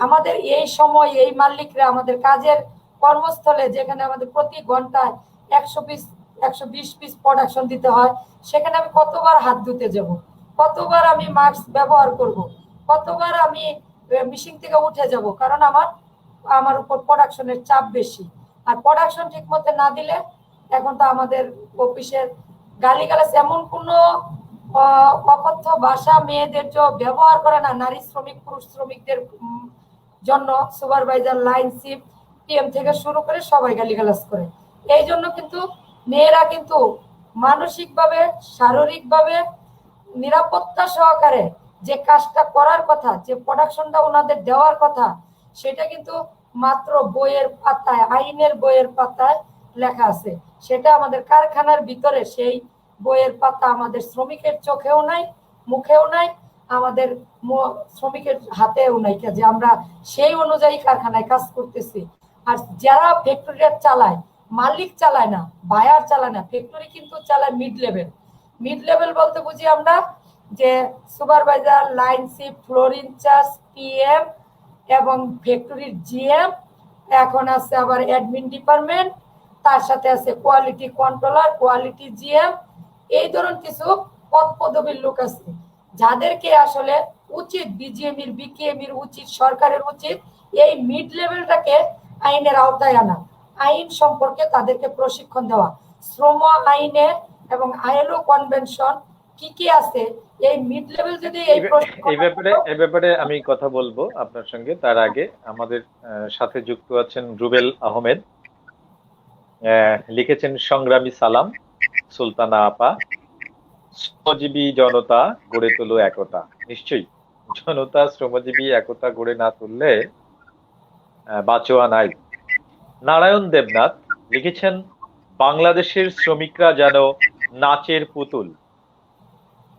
আমাদের এই সময় এই মালিকরা আমাদের কাজের কর্মস্থলে যেখানে আমাদের প্রতি ঘন্টায় 100 পিস 120 পিস প্রোডাকশন দিতে হয়, সেখানে আমি কতবার হাত ধুতে যাব, কতবার আমি মাস্ক ব্যবহার করব, কতবার আমি মেশিন থেকে উঠে যাব, কারণ আমার উপর প্রোডাকশনের চাপ বেশি। আর প্রোডাকশন ঠিক মতো না দিলে এখন তো আমাদের অফিসের গালিগালাজ এমন কোনো অকথ্য ভাষা মেয়েদের ব্যবহার করে না, নারী শ্রমিক পুরুষ শ্রমিকদের জন্য সুপারভাইজার, লাইন শিপ, পিএম থেকে শুরু করে সবাই গালিগালাজ করে। এই জন্য কিন্তু মেয়েরা কিন্তু মানসিকভাবে শারীরিকভাবে নিরাপত্তা সহকারে যে কাজটা করার কথা, যে প্রোডাকশনটা ওনাদের দেওয়ার কথা, সেটা কিন্তু মাত্র বইয়ের পাতায়, আইনের বইয়ের পাতায় লেখা আছে। সেটা আমাদের কারখানার ভিতরে সেই বইয়ের পাতা আমাদের শ্রমিকের চোখেও নাই, মুখেও নাই, আমাদের শ্রমিকের হাতেও নাই, যে আমরা সেই অনুযায়ী কারখানায় কাজ করতেছি। আর যারা ফ্যাক্টরিটা চালায়, মালিক চালায় না, বায়ার চালায় না, ফ্যাক্টরি কিন্তু চালায় মিড লেভেল। মিড লেভেল বলতে বুঝি আমরা যে supervisor, line chief, floor in-charge, PM এবং ফ্যাক্টরির জিএম, এখন আছে আবার অ্যাডমিন ডিপার্টমেন্ট, তার সাথে আছে কোয়ালিটি কন্ট্রোলার, কোয়ালিটি জিএম, এই ধরনের কিছু পদ পদবীর লোক আছে, যাদেরকে আসলে উচিত বিজিএমির, বিকেএমির উচিত, সরকারের উচিত এই মিড লেভেলটাকে আইনের আওতায় আনা, আইন সম্পর্কে তাদেরকে প্রশিক্ষণ দেওয়া। শ্রম আইনে এবং আইএলও কনভেনশন কি কি আছে, এই মিড লেভেল যদি এই ব্যাপারে আমি কথা বলবো আপনার সঙ্গে। তার আগে আমাদের সাথে যুক্ত আছেন রুবেল আহমেদ, লিখেছেন সংগ্রামী সালাম সুলতানা আপা, শ্রমজীবী জনতা গড়ে তোলো একতা। নিশ্চয়ই জনতা শ্রমজীবী একতা গড়ে না তুললে বাঁচোয়া নাই। নারায়ণ দেবনাথ লিখেছেন বাংলাদেশের শ্রমিকরা যেন নাচের পুতুল,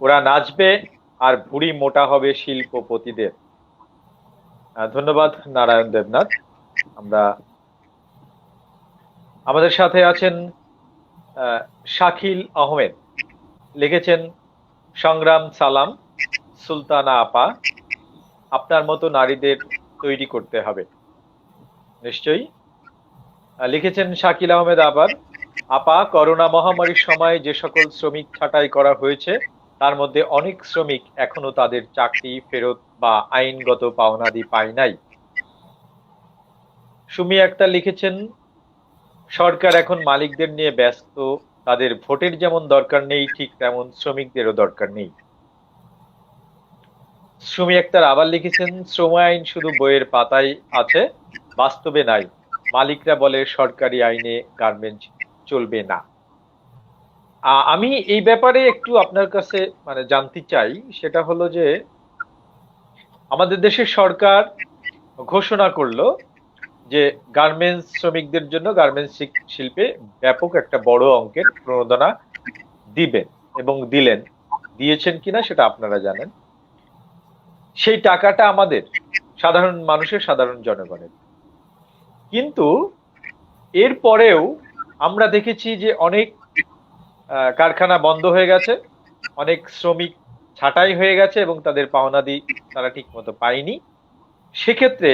ওরা নাচবে আর ভুঁড়ি মোটা হবে শিল্পপতিদের। ধন্যবাদ নারায়ণ দেবনাথ। আমাদের সাথে আছেন শাকিল আহমেদ, লিখেছেন সংগ্রাম সালাম সুলতানা আপা, আপনার মতো নারীদের তৈরি করতে হবে। নিশ্চয়ই লিখেছেন শাকিল আহমেদ আপা, করোনা মহামারীর সময় যে সকল শ্রমিক ছাঁটাই করা হয়েছে তার মধ্যে অনেক শ্রমিক এখনো তাদের চাকরি ফেরত বা আইনগত পাওনাদি পায় নাই। সুমি আক্তার লিখেছেন সরকার এখন মালিকদের নিয়ে ব্যস্ত, তাদের ভোটের যেমন দরকার নেই ঠিক তেমন শ্রমিকদেরও দরকার নেই। সুমি আক্তার আবার লিখেছেন শ্রম আইন শুধু বইয়ের পাতায় আছে, বাস্তবে নাই, মালিকরা বলে সরকারি আইনে গার্মেন্টস চলবে না। আমি এই ব্যাপারে একটু আপনার কাছে জানতে চাই, সেটা হলো যে আমাদের দেশের সরকার ঘোষণা করলো যে গার্মেন্টস শ্রমিকদের জন্য গার্মেন্টস শিল্পে ব্যাপক একটা বড় অঙ্কের প্রণোদনা দিবেন এবং দিয়েছেন কিনা সেটা আপনারা জানেন। সেই টাকাটা আমাদের সাধারণ মানুষের, সাধারণ জনগণের। কিন্তু এরপরেও আমরা দেখেছি যে অনেক কারখানা বন্ধ হয়ে গেছে, অনেক শ্রমিক ছাঁটাই হয়ে গেছে এবং তাদের পাওনাদি তারা ঠিক মতো পায়নি। সেক্ষেত্রে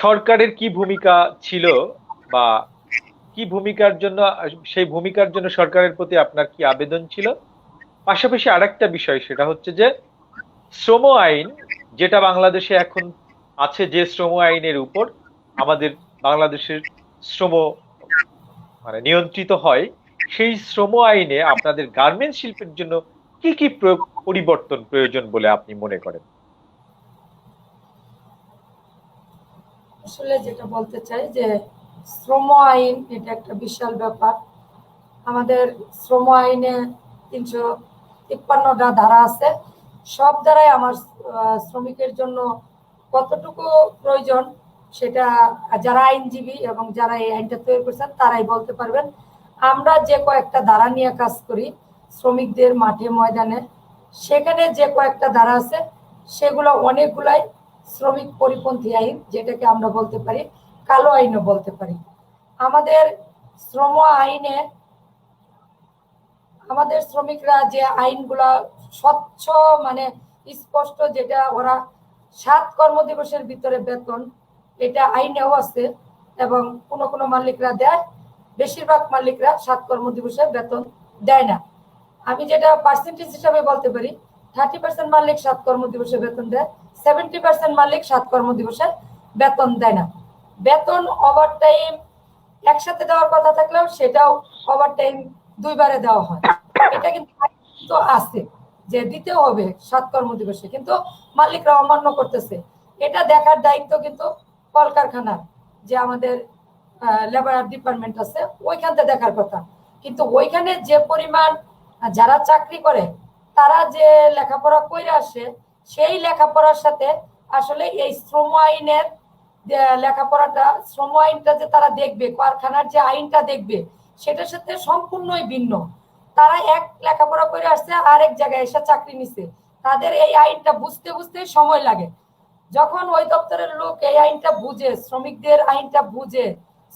সরকারের কি ভূমিকা ছিল বা কি ভূমিকার জন্য, সেই ভূমিকার জন্য সরকারের প্রতি আপনার কি আবেদন ছিল? পাশাপাশি আরেকটা বিষয়, সেটা হচ্ছে যে শ্রম আইন যেটা বাংলাদেশে এখন আছে, যে শ্রম আইনের উপর আমাদের বাংলাদেশের শ্রম নিয়ন্ত্রিত হয়, সেই শ্রম আইনে আপনাদের গার্মেন্টস শিল্পের জন্য কি কি পরিবর্তন প্রয়োজন বলে আপনি মনে করেন? আসলে যেটা বলতে চাই যে শ্রম আইন এটা একটা বিশাল ব্যাপার। আমাদের শ্রম আইনে 353টা ধারা আছে। সব ধারায় আমার শ্রমিকের জন্য কতটুকু প্রয়োজন সেটা যারা আইনজীবী এবং যারা এই আইনটা তৈরি করেছেন তারাই বলতে পারবেন। আমরা যে কয়েকটা ধারা নিয়ে কাজ করি শ্রমিকদের মাঠে ময়দানে, সেখানে যে কয়েকটা ধারা আছে সেগুলো অনেকগুলাই শ্রমিক পরিপন্থী আইন, যেটাকে আমরা বলতে পারি কালো আইনও বলতে পারি। আমাদের শ্রম আইনে আমাদের শ্রমিকরা যে আইনগুলা স্বচ্ছ মানে স্পষ্ট, যেটা ওরা 7 কর্মদিবসের ভিতরে বেতন, এটা আইনেও আছে এবং কোনো কোনো মালিকরা দেয়, বেশিরভাগ মালিকরা 7 কর্মদিবসে বেতন দেয় না। আমি যেটা পার্সেন্টেজ হিসাবে বলতে পারি, 30% মালিক 7 কর্মদিবসে বেতন দেয়, 70% মালিক 7 কর্মদিবসে বেতন দেয় না। বেতন ওভার টাইম একসাথে দেওয়ার কথা থাকলেও সেটাও ওভার টাইম 2 বারে দেওয়া হয়। এটা কিন্তু আছে যে দিতে হবে 7 কর্মদিবসে, কিন্তু মালিকরা অমান্য করতেছে। এটা দেখার দায়িত্ব কিন্তু কলকারখানার যে আমাদের লেবার ডিপার্টমেন্ট আছে, ওইখানতে দেখার কথা। কিন্তু ওইখানে যে পরিমাণ যারা চাকরি করে তারা যে লেখাপড়া করে আসে, সেই লেখাপড়ার সাথে আসলে এই শ্রম আইনের লেখাপড়াটা, শ্রম আইনটা যে তারা দেখবে, কারখানার যে আইনটা দেখবে, সেটার সাথে সম্পূর্ণই ভিন্ন। তারা এক লেখাপড়া করে আসছে, আরেক জায়গায় এসে চাকরি নিচ্ছে, তাদের এই আইনটা বুঝতে বুঝতে সময় লাগে। যখন ওই দপ্তরের লোক এই আইনটা বুঝে, শ্রমিকদের আইনটা বুঝে,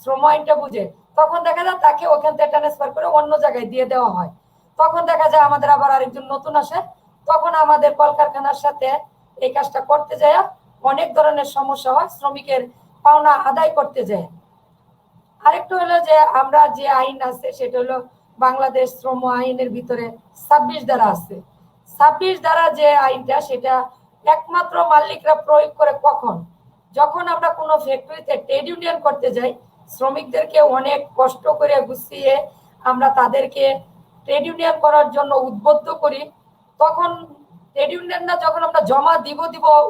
শ্রম আইনটা বুঝে, তখন দেখা যায় তাকে ওখান থেকে ট্রান্সফার করে অন্য জায়গায় দিয়ে দেওয়া হয়। তখন দেখা যায় আমাদের আবার আরেকজন নতুন আসে, তখন আমাদের কলকারখানার সাথে এই কাজটা করতে যায় অনেক ধরনের সমস্যা হয়, শ্রমিকের পাওনা আদায় করতে যায়। আরেকটু হলো যে আমরা যে আইন আছে সেটা হলো বাংলাদেশ শ্রম আইনের ভিতরে 26 ধারা আছে। 26 ধারা যে আইনটা, সেটা একমাত্র মালিকরা প্রয়োগ করে কখন, যখন আমরা কোনো ফ্যাক্টরিতে ট্রেড ইউনিয়ন করতে যাই, শ্রমিকদেরকে অনেক কষ্ট করে গুছিয়ে আমরা তাদেরকে ট্রেড ইউনিয়ন করার জন্য উদ্বুদ্ধ করি, তখন ট্রেড ইউনিয়নটা যখন আমরা জমা দিব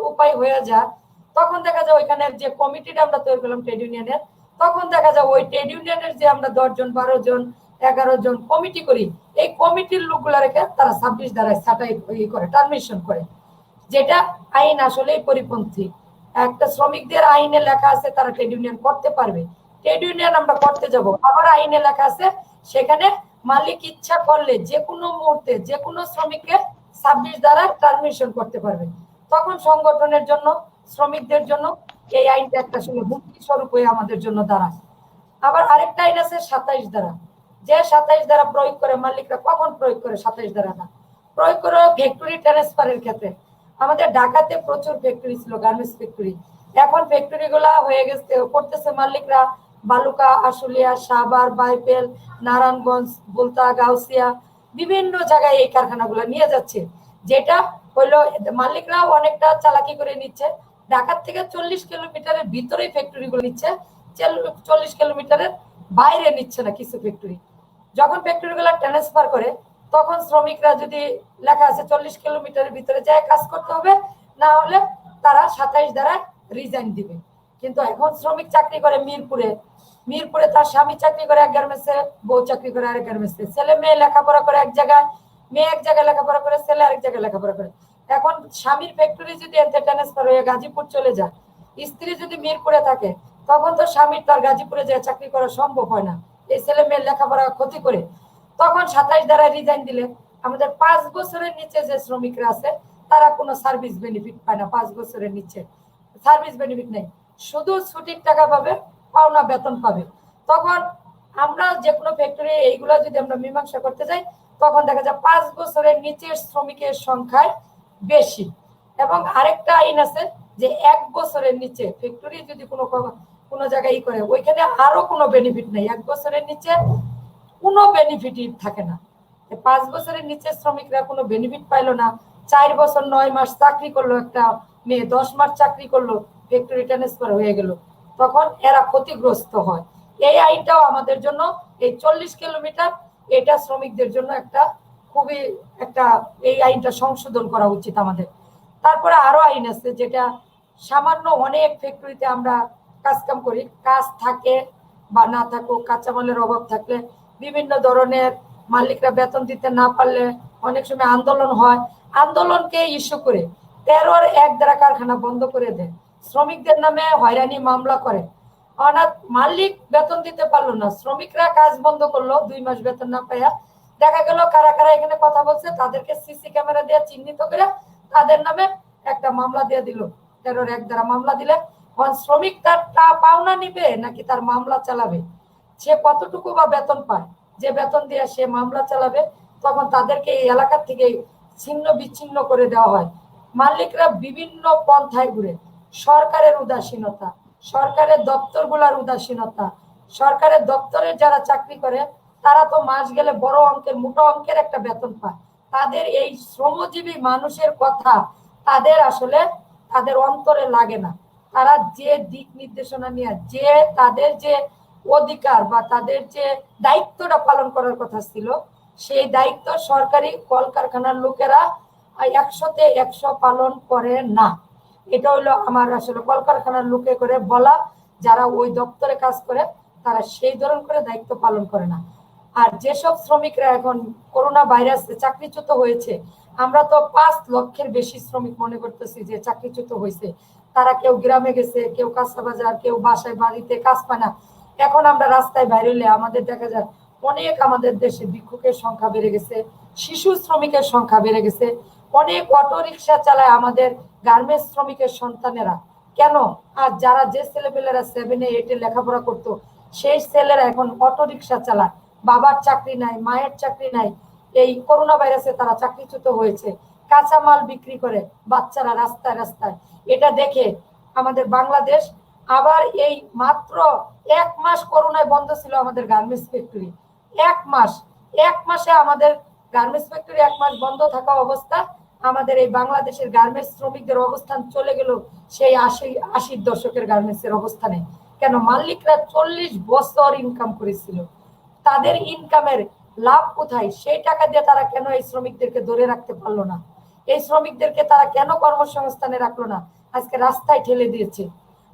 উপায় হয়ে যায়, তখন দেখা যায় ওইখানের যে কমিটিটা আমরা তৈরি করলাম ট্রেড ইউনিয়নের, তখন দেখা যায় ওই ট্রেড ইউনিয়নের যে আমরা 10 জন 12 জন 11 জন কমিটি করি, এই কমিটির লোকগুলা রেখে তারা 26 ধারায় ছাঁটাই করে, টার্মিনেশন করে, যেটা আইন আসলে পরিপন্থী। একটা শ্রমিকদের আইনে লেখা আছে তারা ট্রেড ইউনিয়ন করতে পারবে, ট্রেড ইউনিয়ন আমরা করতে যাব, আবার আইনে লেখা আছে সেখানে মালিক ইচ্ছা করলে যে কোনো মুহূর্তে যে কোনো শ্রমিককে 26 ধারা টার্মিনেশন করতে পারবে। তখন সংগঠনের জন্য, শ্রমিকদের জন্য এই আইনটা একটা আসলে হুমকি স্বরূপ হয়ে আমাদের জন্য দাঁড়ায়। আবার আরেকটা আইন আছে 27 ধারা, যে 27 ধারা প্রয়োগ করে মালিকরা কখন প্রয়োগ করে, 27 ধারা না প্রয়োগ করে ফ্যাক্টরি ট্রান্সফারের ক্ষেত্রে। আমাদের ঢাকাতে প্রচুর ফ্যাক্টরি ছিল, গার্মেন্টস ফ্যাক্টরি, এখন ফ্যাক্টরি গুলা হয়ে গেছে, করতেছে মালিকরা বালুকা, আশুলিয়া, সাভার, বাইপেল, নারায়ণগঞ্জ, বুলতা, গাউসিয়া, বিভিন্ন জায়গায় এই কারখানাগুলো নিয়ে যাচ্ছে, যেটা হইলো মালিকরা অনেকটা চালাকি করে নিচ্ছে। ঢাকার থেকে 40 কিলোমিটারের ভিতরেই ফ্যাক্টরি গুলো নিচ্ছে, 40 কিলোমিটারের বাইরে নিচ্ছে না কিছু ফ্যাক্টরি। যখন ফ্যাক্টরি গুলা ট্রান্সফার করে, তখন শ্রমিকরা যদি লেখা আছে 40 কিলোমিটারের ভিতরে যায় কাজ করতে হবে, না হলে তারা 27 ধারায় রিজাইন দিবে। কিন্তু এখন শ্রমিক চাকরি করে মিরপুরে, মিরপুরে তার স্বামী চাকরি করে এক গার্মেন্টসে, বউ চাকরি করে আরেক গার্মেন্টসে, ছেলে মেয়ে লেখাপড়া করে এক জায়গায়, মেয়ে এক জায়গায় লেখাপড়া করে, ছেলে আরেক জায়গায় লেখাপড়া করে। এখন স্বামীর ফ্যাক্টরি যদি এতে ট্রান্সফার হয়ে গাজীপুর চলে যায়, স্ত্রী যদি মিরপুরে থাকে, তখন তো স্বামীর তার গাজীপুরে যায় চাকরি করা সম্ভব হয় না, এই ছেলে মেয়ের লেখাপড়া ক্ষতি করে। তখন 27 ধারায় রিজাইন দিলে আমাদের 5 বছরের নিচে যে শ্রমিকরা আছে তারা কোনো সার্ভিস বেনিফিট পায় না, 5 বছরের নিচে সার্ভিস বেনিফিট নেই, শুধু ছুটির টাকা পাবে, পাওনা বেতন পাবে। তখন আমরা যে কোনো ফ্যাক্টরি এইগুলা যদি আমরা মীমাংসা করতে যাই, তখন দেখা যায় 5 বছরের নিচের শ্রমিকের সংখ্যায় বেশি। এবং আরেকটা আইন আছে যে 1 বছরের নিচে ফ্যাক্টরি যদি কোনো জায়গায় ই করে, ওইখানে আরো কোনো বেনিফিট নেই, 1 বছরের নিচে কোনো বেনিফিটই থাকে না। 5 বছরের নিচে শ্রমিকরা কোনো বেনিফিট পাইলো না, 4 বছর 9 মাস চাকরি করলো একটা মেয়ে, 10 মাস চাকরি করলো, ফ্যাক্টরি ট্রান্সফার হয়ে গেল, তখন এরা ক্ষতিগ্রস্ত হয়। এই আইনটাও আমাদের জন্য, এই 40 কিলোমিটার, এটা শ্রমিকদের জন্য একটা খুবই একটা, এই আইনটা সংশোধন করা উচিত আমাদের। তারপরে আরো আইন আছে, যেটা সামান্য অনেক ফ্যাক্টরিতে আমরা কাজকাম করি, কাজ থাকে বা না থাকুক, কাঁচামালের অভাব থাকলে বিভিন্ন ধরনের মালিকরা বেতন দিতে না পারলে অনেক সময় আন্দোলন হয়, আন্দোলনকে ইস্যু করে 13-1 ধারা কারখানা বন্ধ করে দেয়, শ্রমিকদের নামে হয়রানি মামলা করে। অনাথ মালিক বেতন দিতে পারলো না, শ্রমিকরা কাজ বন্ধ করলো, 2 মাস বেতন না পাইয়া, দেখা গেল কারা কারা এখানে কথা বলছে তাদেরকে সিসি ক্যামেরা দিয়ে চিহ্নিত করে তাদের নামে একটা মামলা দিয়ে দিল, 13-1 ধারা মামলা দিলে শ্রমিক তার পাওনা নিবে নাকি তার মামলা চালাবে, সে কতটুকু বা বেতন পায়, যে বেতন দিয়ে সে মামলা চালাবে, তখন তাদেরকে এই এলাকা থেকে ছিন্ন বিচ্ছিন্ন করে দেওয়া হয়। মালিকরা বিভিন্ন পন্থায় ঘুরে, সরকারের উদাসীনতা, সরকারের দপ্তরগুলার উদাসীনতা, সরকারের দপ্তরে যারা চাকরি করে তারা তো মাস গেলে বড় অঙ্কের মোটা অঙ্কের একটা বেতন পায়। তাদের এই শ্রমজীবী মানুষের কথা তাদের আসলে তাদের অন্তরে লাগে না। তারা যে দিক নির্দেশনা নিয়ে, যে তাদের যে অধিকার বা তাদের যে দায়িত্বটা পালন করার কথা ছিল, সেই দায়িত্ব সরকারি কলকারখানার লোকেরা 100তে 100 পালন করে না। এটা হলো আমার আসলে কলকারখানার লোকে করে বলা, যারা ওই দপ্তরে কাজ করে তারা সেই ধরন করে দায়িত্ব পালন করে না। আর যেসব শ্রমিকরা এখন করোনা ভাইরাসে চাকরিচ্যুত হয়েছে, আমরা তো 5 লক্ষের বেশি শ্রমিক মনে করতেছি যে চাকরিচ্যুত হয়েছে। তারা কেউ গ্রামে গেছে, কেউ কাঁচা বাজার, কেউ বাসায় বাড়িতে কাজ পায় না। এখন আমরা রাস্তায় বাইরে হলে আমাদের দেখা যায় অনেক, আমাদের দেশে ভিক্ষুকের সংখ্যা বেড়ে গেছে, শিশু শ্রমিকের সংখ্যা বেড়ে গেছে, অনেক অটো রিক্সা চালায় আমাদের গার্মেন্টস শ্রমিকের সন্তানেরা। কেন? আর যারা যে ছেলেপেলেরা 7-এ 8-এ লেখাপড়া করতো, সেই ছেলেরা এখন অটো রিক্সা চালায়। বাবার চাকরি নাই, মায়ের চাকরি নাই, এই করোনা ভাইরাসে তারা চাকরিচ্যুত হয়েছে, কাঁচামাল বিক্রি করে বাচ্চারা রাস্তায় রাস্তায়। এটা দেখে আমাদের বাংলাদেশ আবার এই মাত্র 1 মাস করোনায় বন্ধ ছিল আমাদের গার্মেন্টস ফ্যাক্টরি। 1 মাসে আমাদের গার্মেন্টস ফ্যাক্টরি 1 মাস বন্ধ থাকা অবস্থা, আমাদের এই বাংলাদেশের গার্মেন্টস শ্রমিকদের অবস্থান চলে গেল সেই 80-80 দশকের গার্মেন্টস এর অবস্থানে। কেন? মালিকরা 40 বছর ইনকাম করেছিল, তাদের ইনকামের লাভ কোথায়? সেই টাকা দিয়ে তারা কেন এই শ্রমিকদেরকে ধরে রাখতে পারলো না? এই শ্রমিকদেরকে তারা কেন কর্মসংস্থানে রাখলো না? আজকে রাস্তায় ঠেলে দিয়েছে।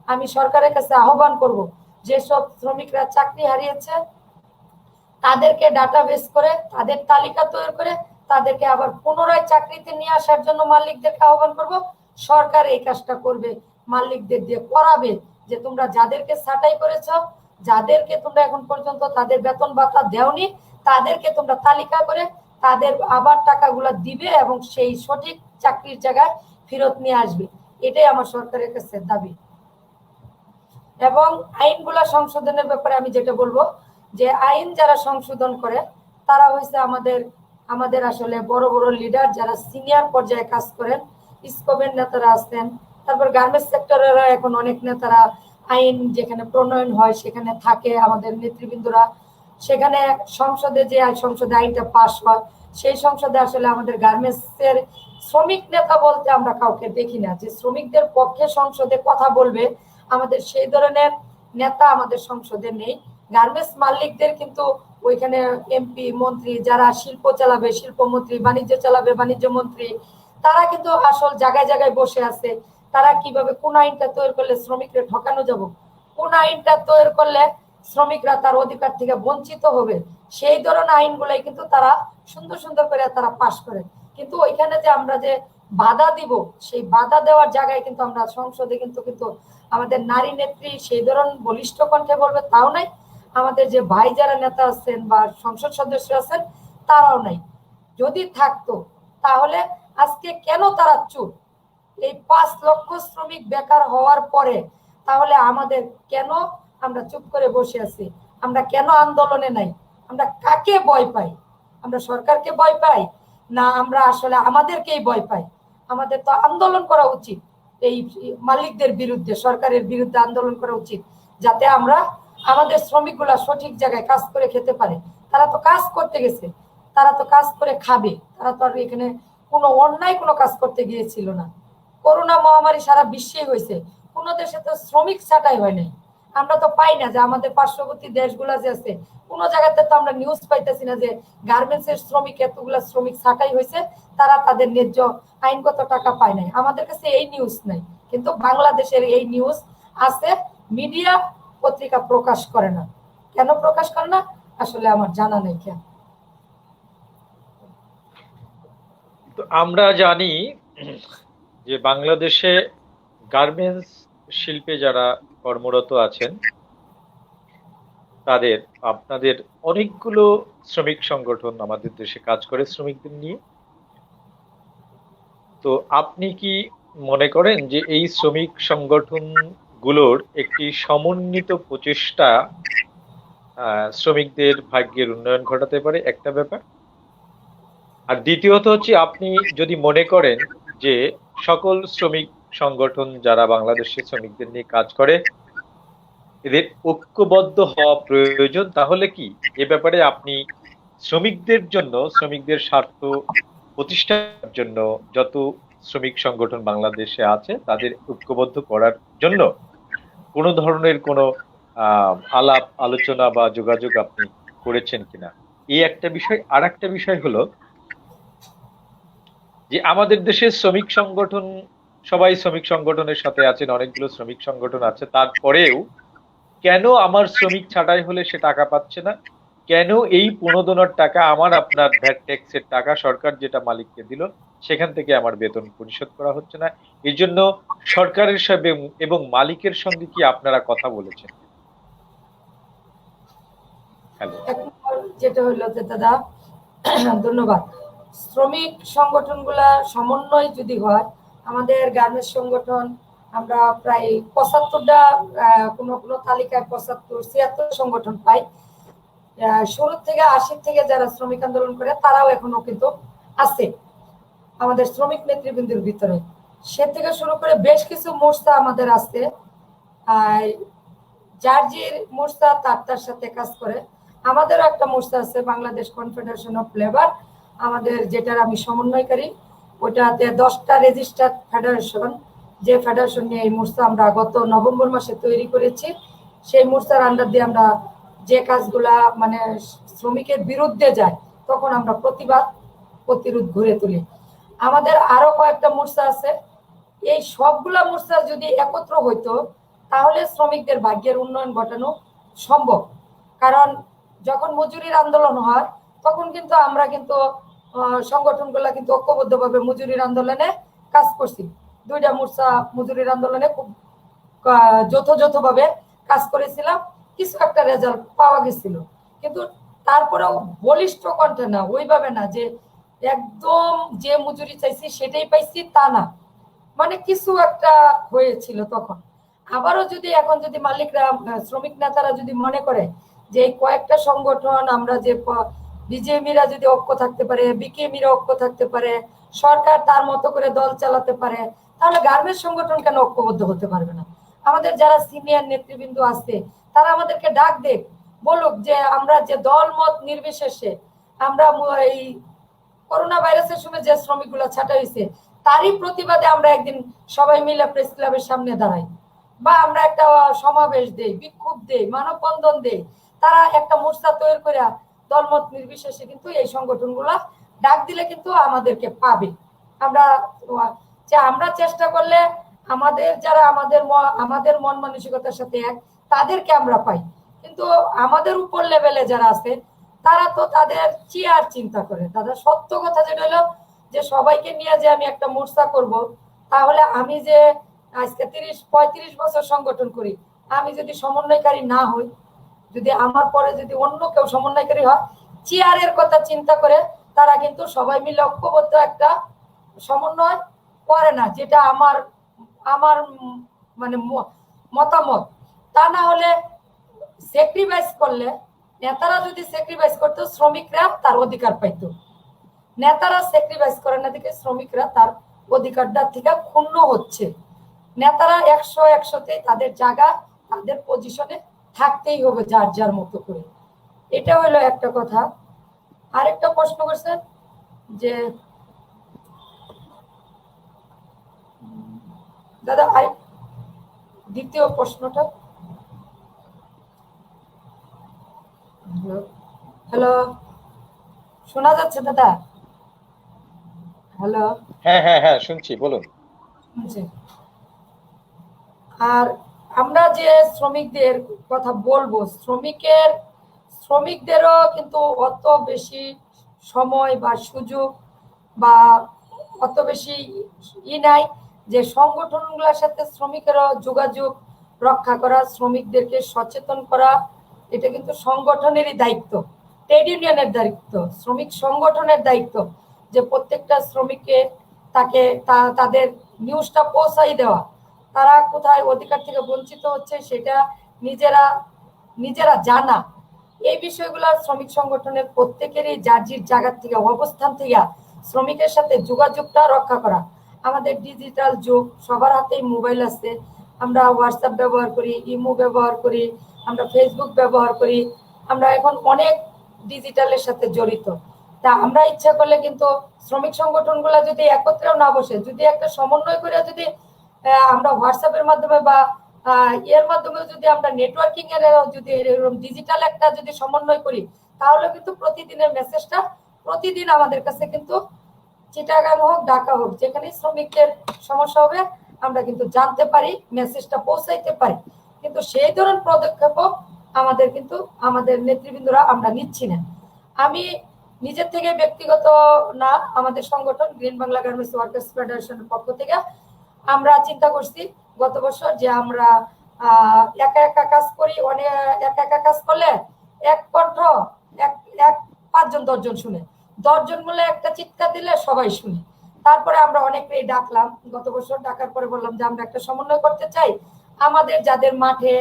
আমি সরকারের কাছে আহ্বান করব, যেসব শ্রমিকরা চাকরি হারিয়েছে তাদেরকে ডাটাবেস করে, তাদের তালিকা তৈরি করে তাদেরকে আবার পুনরায় চাকরিতে নিয়ে আসার জন্য মালিকদেরকে আহ্বান করব। সরকার এই কাজটা করবে, মালিকদের দিয়ে করাবে, যে তোমরা যাদেরকে ছাঁটাই করেছ, যাদেরকে তোমরা এখন পর্যন্ত তাদের বেতন ভাতা দেওনি, তাদেরকে তোমরা তালিকা করে তাদের আবার টাকাগুলো দিবে এবং সেই সঠিক চাকরির জায়গায় ফেরত নিয়ে আসবে। এটাই আমার সরকারের কাছে দাবি। এবং আইনগুলা সংশোধনের ব্যাপারে আমি যেটা বলবো, যে আইন যারা সংশোধন করে তারা হয়েছে আমাদের আসলে বড় বড় লিডার, যারা সিনিয়র পর্যায়ে কাজ করেন, ইসকোবের নেতারা আছেন, তারপর গার্মেন্টস সেক্টরেরও এখন অনেক নেতারা আইন যেখানে প্রণয়ন হয় সেখানে থাকে, আমাদের নেতৃবৃন্দরা সেখানে সংসদে যে সংসদে আইনটা পাশ হয়, সেই সংসদে আসলে আমাদের গার্মেন্টস এর শ্রমিক নেতা বলতে আমরা কাউকে দেখি না, যে শ্রমিকদের পক্ষে সংসদে কথা বলবে। আমাদের সেই ধরনের নেতা আমাদের সংসদে নেই। গার্মেন্টস মালিকদের কিন্তু ওইখানে এমপি মন্ত্রী, যারা শিল্প চালাবে শিল্পমন্ত্রী, বাণিজ্য চালাবে বাণিজ্য মন্ত্রী, তারা কিন্তু আসল জায়গায় জায়গায় বসে আছে। তারা কিভাবে কোন আইনটা তৈরি করলে শ্রমিকরা ঠকানো যাব, কোন আইনটা তৈরি করলে শ্রমিকরা তার অধিকার থেকে বঞ্চিত হবে, সেই ধরনের আইনগুলাই কিন্তু তারা সুন্দর সুন্দর করে তারা পাশ করে। কিন্তু ওইখানে যে আমরা যে বাধা দিব, সেই বাধা দেওয়ার জায়গায় কিন্তু আমরা সংসদে কিন্তু আমাদের নারী নেত্রী সেই ধরনের বলিষ্ঠ কণ্ঠে বলবে তাও নাই, আমাদের যে ভাই যারা নেতা আছেন বা সংসদ সদস্য আছেন তারাও নাই। যদি থাকতো তাহলে আজকে কেন তারা চুপ? এই 5 লক্ষ শ্রমিক বেকার হওয়ার পরে তাহলে আমাদের কেন আমরা চুপ করে বসে আছি? আমরা কেন আন্দোলনে নাই? আমরা কাকে ভয় পাই? আমরা সরকারকে ভয় পাই না আমরা আসলে আমাদেরকেই ভয় পাই? আমাদের তো আন্দোলন করা উচিত, এই মালিকদের বিরুদ্ধে, সরকারের বিরুদ্ধে আন্দোলন করা উচিত, যাতে আমরা আমাদের শ্রমিকগুলা সঠিক জায়গায় কাজ করে খেতে পারে। তারা তো কাজ করতে গেছে, তারা তো কাজ করে খাবে, তারা তো আর এখানে কোনো অন্যায় কোনো কাজ করতে গিয়েছিল না। করোনা মহামারী সারা বিশ্বেই হয়েছে, কোনো দেশে তো শ্রমিক ছাঁটাই হয় নাই। আমরা তো পাই না যে আমাদের পার্শ্ববর্তী দেশগুলা যে আছে, কোনো জায়গাতে তো আমরা নিউজ পাইতেছি না যে গার্মেন্টস এর শ্রমিক এতগুলা শ্রমিক ছাঁটাই হয়েছে, তারা তাদের ন্যায্য আইনগত টাকা পায় নাই। আমাদের কাছে এই নিউজ নাই, কিন্তু বাংলাদেশের এই নিউজ আছে, মিডিয়া পত্রিকা প্রকাশ করে না। কেন প্রকাশ করে না আসলে আমার জানা নেই। কেন? তো আমরা জানি যে বাংলাদেশে গার্মেন্টস শিল্পে যারা কর্মরত আছেন তাদের, আপনাদের অনেকগুলো শ্রমিক সংগঠন আমাদের দেশে কাজ করে শ্রমিকদের নিয়ে। তো আপনি কি মনে করেন যে এই শ্রমিক সংগঠনগুলোর একটি সমন্বিত প্রচেষ্টা শ্রমিকদের ভাগ্যের উন্নয়ন ঘটাতে পারে, একটা ব্যাপার। আর দ্বিতীয়ত হচ্ছে, আপনি যদি মনে করেন যে সকল শ্রমিক সংগঠন যারা বাংলাদেশে শ্রমিকদের নিয়ে কাজ করে এদের ঐক্যবদ্ধ হওয়া প্রয়োজন, তাহলে কি এ ব্যাপারে আপনি শ্রমিকদের জন্য, শ্রমিকদের স্বার্থ প্রতিষ্ঠার জন্য যত শ্রমিক সংগঠন বাংলাদেশে আছে তাদের ঐক্যবদ্ধ করার জন্য কোনো ধরনের কোনো আলাপ আলোচনা বা যোগাযোগ আপনি করেছেন কিনা, এই একটা বিষয়। আর একটা বিষয় হলো যে আমাদের দেশের শ্রমিক সংগঠন, সবাই শ্রমিক সংগঠনের সাথে আছেন, অনেকগুলো শ্রমিক সংগঠন আছে, তারপরেও কেন আমার শ্রমিক ছাঁটাই হলে সে টাকা পাচ্ছে না? কেন এই প্রণোদনার টাকা, আমার আপনার ভ্যাট ট্যাক্সের টাকা সরকার যেটা মালিককে দিল সেখান থেকে আমার বেতন পরিশোধ করা হচ্ছে না? এই জন্য সরকারের সাথে এবং মালিকের সঙ্গে কি আপনারা কথা বলেছেন? হ্যালো। এক নম্বর যেটা হইলো যে দাদা, ধন্যবাদ। শ্রমিক সংগঠনগুলা সমন্বয় যদি হয়, আমাদের গার্মেন্টস সংগঠন আমরা প্রায় 75টা, কোনো কোনো তালিকায় 75-76 সংগঠন পাই। শুরু থেকে 80 থেকে যারা শ্রমিক আন্দোলন করে তারাও এখনো কিন্তু আছে আমাদের শ্রমিক নেতৃবৃন্দের ভিতরে। সে থেকে শুরু করে বেশ কিছু মোর্চা আমাদের আছে, আর যার যে মোর্চা তার সাথে কাজ করে। আমাদেরও একটা মোর্চা আছে, বাংলাদেশ কনফেডারেশন অফ লেবার, আমাদের যেটার আমি সমন্বয়কারী। ওইটাতে 10টা রেজিস্টার্ড ফেডারেশন, যে ফেডারেশন নিয়ে এই মোর্চা আমরা গত নভেম্বর মাসে তৈরি করেছি। সেই মোর্চার আন্ডার দিয়ে আমরা যে কাজগুলা মানে শ্রমিকের বিরুদ্ধে যায় তখন আমরা প্রতিবাদ প্রতিরোধ গড়ে তুলি। আমাদের আরো কয়েকটা মোর্চা আছে। এই সবগুলা মোর্চা যদি একত্র হইতো তাহলে শ্রমিকদের ভাগ্যের উন্নয়ন ঘটানো সম্ভব। কারণ যখন মজুরির আন্দোলন হয় তখন কিন্তু আমরা কিন্তু সংগঠনগুলা কিন্তু ঐক্যবদ্ধভাবে মজুরির আন্দোলনে কাজ করছি। 2টা মোর্চা মজুরির আন্দোলনে খুব যথাযথভাবে কাজ করেছিলাম, কিছু একটা রেজাল্ট পাওয়া গেছিল। কিন্তু তারপরেও বলিষ্ঠ কণ্ঠে না, ওইভাবে না যে একদম যে মজুরি চাইছি সেটাই পাইছি তা না, মানে কিছু একটা হয়েছিল তখন। আবারও যদি এখন যদি মালিকরা, শ্রমিক নেতারা যদি মনে করে যে এই কয়েকটা সংগঠন আমরা যে বিজেপিরা যদি ঐক্য থাকতে পারে, বিকেএমিরা ঐক্য থাকতে পারে, সরকার তার মতো করে দল চালাতে পারে, তাহলে গার্মেন্টস সংগঠন কেন ঐক্যবদ্ধ হতে পারবে না? আমাদের যারা সিনিয়র নেতৃবৃন্দ আছে তারা আমাদেরকে ডাক দেখ, বলুক যে আমরা যে দল মত নির্বিশেষে আমরা এই করোনা ভাইরাসের সময় যে শ্রমিকগুলো ছাঁটা হয়েছে তারই প্রতিবাদে আমরা একদিন সবাই মিলে প্রেস ক্লাবের সামনে দাঁড়াই, বা আমরা একটা সমাবেশ দেই, বিক্ষোভ দেই, মানববন্ধন দেই। তারা একটা মোর্চা তৈরি করে দলমত নির্বিশেষে কিন্তু এই সংগঠনগুলা ডাক দিলে কিন্তু আমাদেরকে পাবে। আমরা আমরা চেষ্টা করলে আমাদের যারা আমাদের মন মানসিকতার সাথে এক তাদেরকে আমরা পাই। কিন্তু আমাদের উপর লেভেলে যারা আছে তারা তো তাদের চেয়ার চিন্তা করে। তাদের সত্য কথা যেটা হলো যে সবাইকে নিয়ে যে আমি একটা মোর্চা করব, তাহলে আমি যে আজকে 30-35 বছর সংগঠন করি, আমি যদি সমন্বয়কারী না হই, যদি আমার পরে যদি অন্য কেউ সমন্বয়কারী হয়, চেয়ারের কথা চিন্তা করে তারা কিন্তু সবাই মিলে ঐক্যবদ্ধ একটা সমন্বয় করে না, যেটা আমার আমার মানে মতামত। তা না হলে স্যাক্রিফাইস করলে, নেতারা যদি স্যাক্রিফাইস করতো শ্রমিকরা তার অধিকার পাইতো। নেতারা স্যাক্রিফাইস করে না দেখে শ্রমিকরা তার অধিকারটা থেকে ক্ষুণ্ণ হচ্ছে। নেতারা 100-100তে তাদের জায়গা, তাদের পজিশনে থাকতেই হবে যার যার মতো করে। এটা হলো একটা কথা। আরেকটা প্রশ্ন করছেন যে দাদা, দ্বিতীয় প্রশ্নটা। হ্যালো, শোনা যাচ্ছে দাদা? হ্যালো। হ্যাঁ হ্যাঁ হ্যাঁ, শুনছি, বলুন। আর আমরা যে শ্রমিকদের কথা বলবো, শ্রমিকদেরও কিন্তু অত বেশি সময় বা সুযোগ বা অত বেশি নাই যে সংগঠনগুলোর সাথে শ্রমিকেরও যোগাযোগ রক্ষা করা, শ্রমিকদেরকে সচেতন করা। এটা কিন্তু সংগঠনেরই দায়িত্ব, ট্রেড ইউনিয়নের দায়িত্ব, শ্রমিক সংগঠনের দায়িত্ব যে প্রত্যেকটা শ্রমিককে তাদের নিউজটা পৌঁছাই দেওয়া। তারা কোথায় অধিকার থেকে বঞ্চিত হচ্ছে সেটা নিজেরা জানা। এই বিষয়গুলো শ্রমিক সংগঠনের প্রত্যেকেরই যার জায়গা থেকে অবস্থান থেকে শ্রমিকের সাথে যোগাযোগটা রক্ষা করা। আমাদের ডিজিটাল যুগ, সবার হাতেই মোবাইল আছে, আমরা হোয়াটসঅ্যাপ ব্যবহার করি, ইমো ব্যবহার করি, আমরা ফেসবুক ব্যবহার করি, আমরা এখন অনেক ডিজিটালের সাথে জড়িত। তা আমরা ইচ্ছা করলে কিন্তু শ্রমিক সংগঠনগুলো যদি একত্রেও না বসে, যদি একটা সমন্বয় করে যদি আমরা হোয়াটসঅ্যাপের মাধ্যমে বা এর মাধ্যমে যদি আমরা নেটওয়ার্কিং এর যদি ডিজিটাল একটা যদি সমন্বয় করি, তাহলে কিন্তু প্রতিদিনের মেসেজটা প্রতিদিন আমাদের কাছে কিন্তু চিটাগাং হোক, ঢাকা হোক, যেখানে শ্রমিকদের সমস্যা হবে আমরা কিন্তু জানতে পারি, মেসেজটা পৌঁছাইতে পারি। কিন্তু সেই ধরনের পদক্ষেপ আমাদের কিন্তু আমাদের নেতৃবৃন্দরা আমরা নিচ্ছি না। আমি নিজের থেকে ব্যক্তিগত না, আমাদের সংগঠন গ্রিন বাংলা গার্মেন্টস ওয়ার্কার্স ফেডারেশনের পক্ষ থেকে আমরা চিন্তা করছি গত বছর যে আমরা একা একা কাজ করি, অনেক একা একা কাজ করলে এক কণ্ঠ এক 5-10 শুনে, 10 মিলে একটা চিৎকার দিলে সবাই শুনে। তারপরে আমরা অনেকেই ডাকলাম, গত বছর ডাকার পরে বললাম যে আমরা একটা সমন্বয় করতে চাই। আমাদের যাদের মাঠে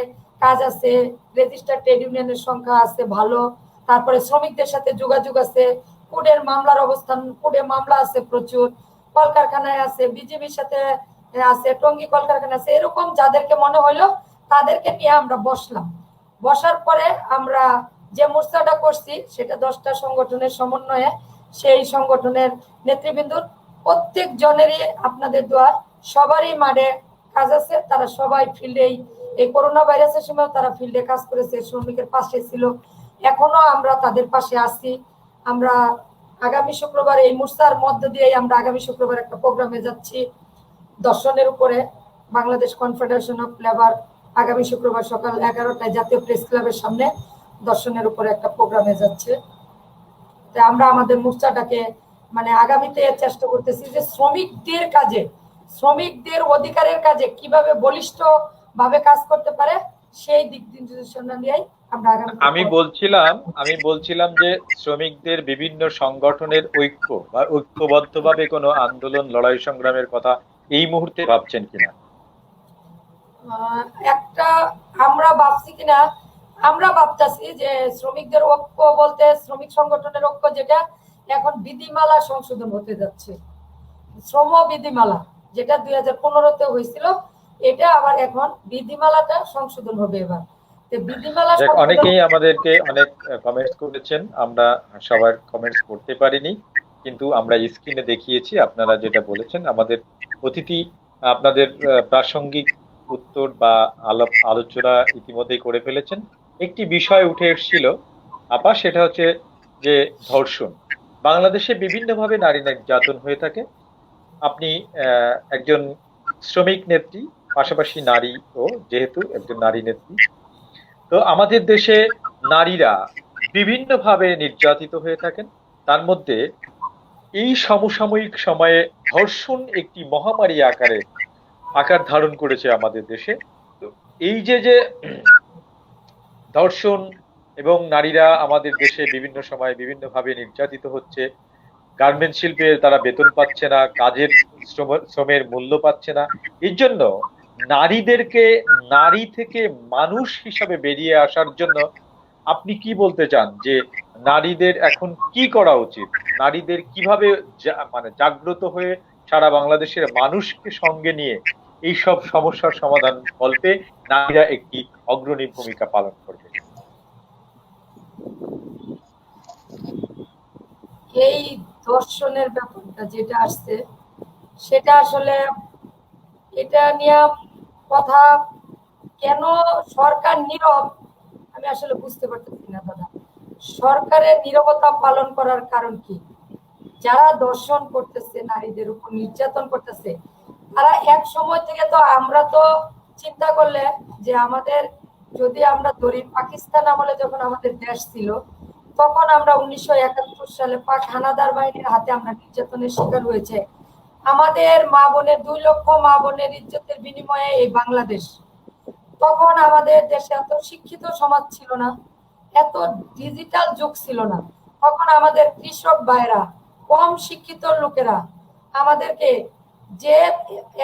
কাজ আছে, রেজিস্টার ট্রেড ইউনিয়নের সংখ্যা আছে ভালো, তারপরে শ্রমিকদের সাথে যোগাযোগ আছে, কোডের মামলার অবস্থান, কোডে মামলা আছে প্রচুর, কলকারখানায় আছে, বিজিবির সাথে আছে, টঙ্গী কলকারখানা আছে, এরকম যাদেরকে মনে হইলো তাদেরকে নিয়ে আমরা বসলাম। বসার পরে আমরা যে মোর্চাটা করছি সেটা 10টা সংগঠনের সমন্বয়ে, সেই সংগঠনের নেতৃবৃন্দর প্রত্যেক জনেরই আপনাদের দোয়া, সবারই মাঠে কাজ আছে, তারা সবাই ফিল্ডেই এই করোনা ভাইরাসের সময় তারা ফিল্ডে কাজ করেছে, শ্রমিকের পাশে ছিল, এখনো আমরা তাদের পাশে আছি। আমরা আগামী শুক্রবার এই মোর্চার মধ্য দিয়ে আমরা আগামী শুক্রবার একটা প্রোগ্রামে যাচ্ছি দর্শনের উপরে, বাংলাদেশ কনফেডারেশন অফ লেবার আগামী শুক্রবার সকাল 11টায় জাতীয় প্রেস ক্লাবের সামনে দর্শনের উপরে একটা প্রোগ্রামে যাচ্ছে। তাই আমরা আমাদের মোর্চাটাকে মানে আগামীতে চেষ্টা করতেছি যে শ্রমিকদের কাজে, শ্রমিকদের অধিকারের কাজে কিভাবে বলিষ্ঠ ভাবে কাজ করতে পারে সেই দিক নির্দেশনা নিয়েই আমরা আগামী। আমি বলছিলাম যে শ্রমিকদের বিভিন্ন সংগঠনের ঐক্য বা ঐক্যবদ্ধভাবে কোনো আন্দোলন, লড়াই, সংগ্রামের কথা এই মুহূর্তে ভাবছেন কিনা? একটা আমরা ভাবছি কিনা, আমরা ভাবতেছি যে শ্রমিকদের ঐক্য বলতে শ্রমিক সংগঠনের ঐক্য যেটা এখন বিধিমালা সংশোধন হতে যাচ্ছে, শ্রম বিধিমালা যেটা 2015-তে হয়েছিল, এটা আবার এখন বিধিমালাটা সংশোধন হবে এবার। বিধিমালা অনেকেই আমাদেরকে অনেক কমেন্টস করেছেন, আমরা সবার কমেন্টস করতে পারিনি, কিন্তু আমরা স্ক্রিনে দেখিয়েছি আপনারা যেটা বলেছেন। আমাদের অতিথি আপনাদের প্রাসঙ্গিক উত্তর বা আলোচনা ইতিমধ্যেই করে ফেলেছেন। একটি বিষয় উঠে এসেছিল আপা, সেটা হচ্ছে যে ধর্ষণ। বাংলাদেশে বিভিন্নভাবে নারী নির্যাতন হয়ে থাকে। আপনি একজন শ্রমিক নেত্রী, পাশাপাশি নারী, ও যেহেতু একজন নারী নেত্রী, তো আমাদের দেশে নারীরা বিভিন্নভাবে নির্যাতিত হয়ে থাকেন। তার মধ্যে এই সমসাময়িক সময়ে ধর্ষণ একটি মহামারী আকার ধারণ করেছে আমাদের দেশে। তো এই যে ধর্ষণ এবং নারীরা আমাদের দেশে বিভিন্ন সময় বিভিন্নভাবে নির্যাতিত হচ্ছে, গার্মেন্টস শিল্পে তারা বেতন পাচ্ছে না, কাজের শ্রমের মূল্য পাচ্ছে না। এর জন্য নারীদেরকে নারী থেকে মানুষ হিসাবে বেরিয়ে আসার জন্য আপনি কি বলতে চান যে নারীদের এখন কি করা উচিত? নারীদের কিভাবে মানে জাগ্রত হয়ে সারা বাংলাদেশের মানুষকে সঙ্গে নিয়ে এই সব সমস্যার সমাধান কল্পে নারীরা একটি অগ্রণী ভূমিকা পালন করবে? এই ধর্ষণের ব্যাপারটা যেটা আসছে সেটা আসলে এটা নিয়ে কথা কেন সরকার নীরব, আমি আসলে বুঝতে পারতেছি না দাদা। সরকারের নীরবতা পালন করার কারণ কি? যারা ধর্ষণ করতেছে, নারীদের উপর নির্যাতন করতেছে, তারা এক সময় থেকে তো আমরা তো চিন্তা করলে যে আমাদের যদি আমরা ধরি পাকিস্তান আমলে যখন আমাদের দেশ ছিল, তখন আমরা 1971 সালে পাক হানাদার বাহিনীর হাতে আমরা নির্যাতনের শিকার হয়েছে। আমাদের মা বোনের 2 লক্ষ মা বোনের ইজ্জতের বিনিময়ে এই বাংলাদেশ। তখন আমাদের দেশে এত শিক্ষিত সমাজ ছিল না, এত ডিজিটাল যুগ ছিল না। তখন আমাদের কৃষক ভাইরা, কম শিক্ষিত লোকেরা আমাদেরকে, যে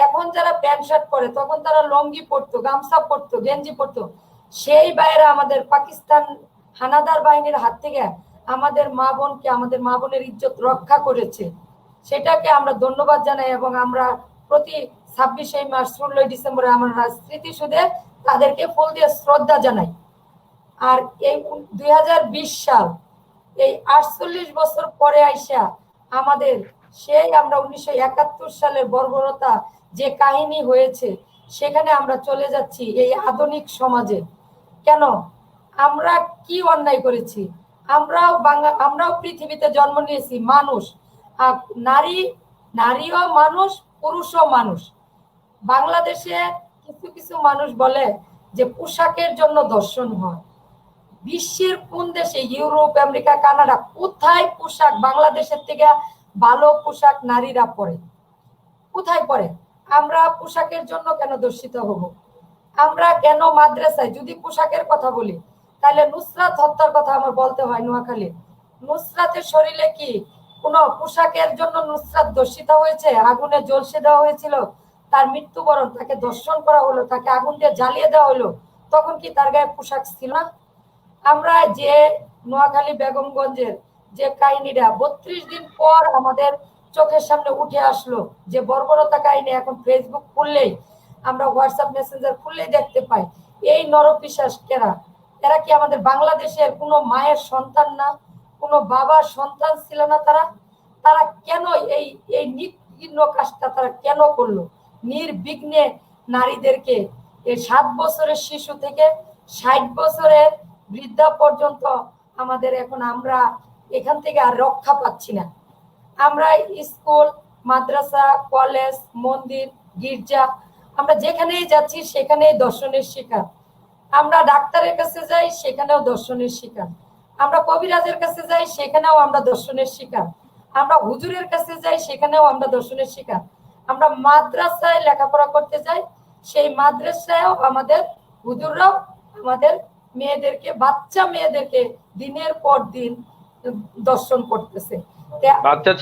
এখন যারা প্যান্ট শার্ট পরে তখন তারা লঙ্গি পরতো, গামছা পরতো, গেঞ্জি পরতো, সেই ভাইরা আমাদের পাকিস্তান হানাদার বাহিনীর হাত থেকে আমাদের মা বোনের ইজ্জত রক্ষা করেছে, সেটাকে আমরা ধন্যবাদ জানাই। এবং আমরা প্রতি 26শে মার্চ 16ই ডিসেম্বরে আমরা স্মৃতিসৌধে তাদেরকে ফুল দিয়ে শ্রদ্ধা জানাই। আর এই 2020 সাল, এই 48 বছর পরে আইসা আমাদের সেই আমরা 1971 সালের বর্বরতা যে কাহিনী হয়েছে, সেখানে আমরা চলে যাচ্ছি এই আধুনিক সমাজে। কেন? আমরা কি অন্যায় করেছি? আমরাও পৃথিবীতে জন্ম নিয়েছি মানুষ, নারীও মানুষ, পুরুষও মানুষ। বাংলাদেশে কিছু কিছু মানুষ বলে যে পোশাকের জন্য ধর্ষণ হয়। বিশ্বের কোন দেশে, ইউরোপ, আমেরিকা, কানাডা, কোথায় পোশাক বাংলাদেশের থেকে ভালো পোশাক নারীরা পরে? কোথায় পরে? আমরা পোশাকের জন্য কেন দর্শিত হব? আমরা কেন মাদ্রাসায়, যদি পোশাকের কথা বলি, তাহলে নুসরাত হত্যার কথা আমার বলতে হয় নোয়াখালী। নুসরাতের শরীরে কি কোনো পোশাকের জন্য নুসরাত দর্শিত হয়েছে? আগুনে জ্বলসে দেওয়া হয়েছিল, তার মৃত্যুবরণ, তাকে দর্শন করা হলো, তাকে আগুন দিয়ে জ্বালিয়ে দেওয়া হলো, তখন কি তার গায়ে পোশাক ছিল না? আমরা যে নোয়াখালী বেগমগঞ্জের যে কাহিনীটা 32 দিন পর আমাদের চোখের সামনে উঠে আসলো, যে বর্বরতা কাহিনী, এখন ফেসবুক খুললেই, আমরা হোয়াটসঅ্যাপ মেসেঞ্জার খুললেই দেখতে পাই। এই নরপিশাচ কেরা? এরা কি আমাদের বাংলাদেশের কোনো মায়ের সন্তান না? কোনো বাবার সন্তান ছিল না? তারা কেন এই এই নিকৃষ্ট কাজটা তারা কেন করলো? নির্বিঘ্নে নারীদেরকে, এই 7 বছরের শিশু থেকে 60 বছরের বৃদ্ধা পর্যন্ত আমাদের এখন, আমরা এখান থেকে আর রক্ষা পাচ্ছি না। আমরা স্কুল, মাদ্রাসা, কলেজ, মন্দির, গির্জা, আমরা যেখানেই যাচ্ছি সেখানেই দর্শনের শিকার। আমরা ডাক্তারের কাছে যাই, সেখানেও দর্শনের শিকার। আমরা কবিরাজের কাছে যাই, সেখানেও আমরা দর্শনের শিকার। আমরা হুজুরের কাছে যাই, সেখানেও আমরা দর্শনের শিকার। আমরা মাদ্রাসায় লেখাপড়া করতে যাই, সেই মাদ্রাসায়ও আমাদের হুজুররাও আমাদের মেয়েদেরকে, বাচ্চা মেয়েদেরকে দিনের পর দিন দর্শন করতেছে। বাচ্চা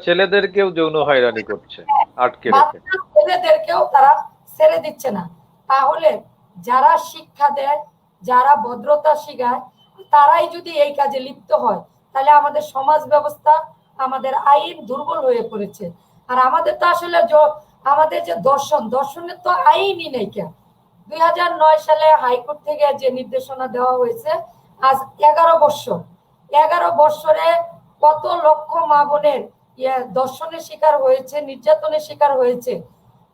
ছেলেদেরকেও যৌন হয়রানি করছে, আটকে রেখে। বাচ্চা ছেলেদেরকেও তারা ছেড়ে দিচ্ছে না। তাহলে যারা শিক্ষা দেয়, যারা ভদ্রতা শিখায়, তারাই যদি এই কাজে লিপ্ত হয়, তাহলে আমাদের সমাজ ব্যবস্থা, আমাদের আইন দুর্বল হয়ে পড়েছে। আর আমাদের তো আসলে আমাদের যে দর্শনের তো আইনই নেই। কেন 2009 সালে হাইকোর্ট থেকে যে নির্দেশনা দেওয়া হয়েছে, আজ 11 বছরে কত লক্ষ মা বোনের দর্শনের শিকার হয়েছে, নির্যাতনের শিকার হয়েছে।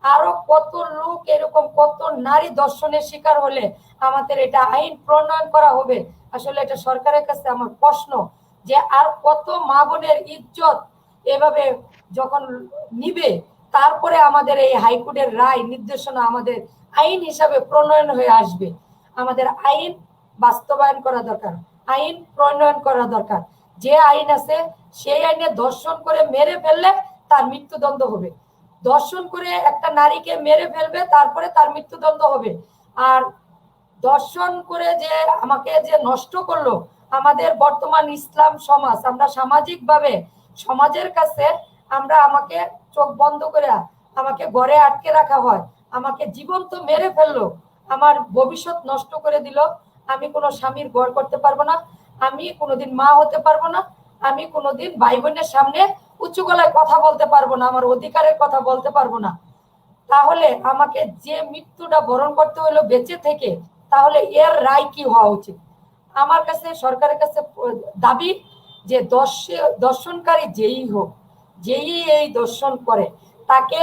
আরো কত লোক এরকম, কত নারী দর্শনের শিকার হলে আমাদের এটা আইন প্রণয়ন করা হবে। আসলে এটা সরকারের কাছে আমার প্রশ্ন, যে আর কত মা বোনের ইজ্জত এভাবে যখন নিবে, তারপরে আমাদের এই হাইকোর্টের রায় নির্দেশনা আমাদের আইন হিসাবে প্রণয়ন হয়ে আসবে। আমাদের আইন বাস্তবায়ন করা দরকার, আইন প্রণয়ন করা দরকার। যে আইন আছে সেই আইনে দর্শন করে মেরে ফেললে তার মৃত্যুদণ্ড হবে। দর্শন করে একটা নারীকে মেরে ফেলবে, তারপরে তার মৃত্যুদণ্ড হবে। আর দর্শন করে যে আমাকে যে নষ্ট করলো, আমাদের বর্তমান ইসলাম সমাজ, আমরা সামাজিক ভাবে সমাজের কাছে আমাকে চোখ বন্ধ করে আমাকে ঘরে আটকে রাখা হয়, আমাকে জীবন্ত মেরে ফেললো, আমার ভবিষ্যৎ নষ্ট করে দিল। আমি কোনো স্বামীর ঘর করতে পারবো না, আমি কোনোদিন মা হতে পারবো না, আমি কোনোদিন ভাই বোনের সামনে উঁচু গলায় কথা বলতে পারবো না, আমার অধিকারের কথা বলতে পারবো না। তাহলে আমাকে যে মৃত্যুটা বরণ করতে হলো বেঁচে থেকে, তাহলে এর রায় কি হওয়া উচিত? আমার কাছে, সরকারের কাছে দাবি যে দর্শনকারী যেই হোক, যেই এই দর্শন করে, তাকে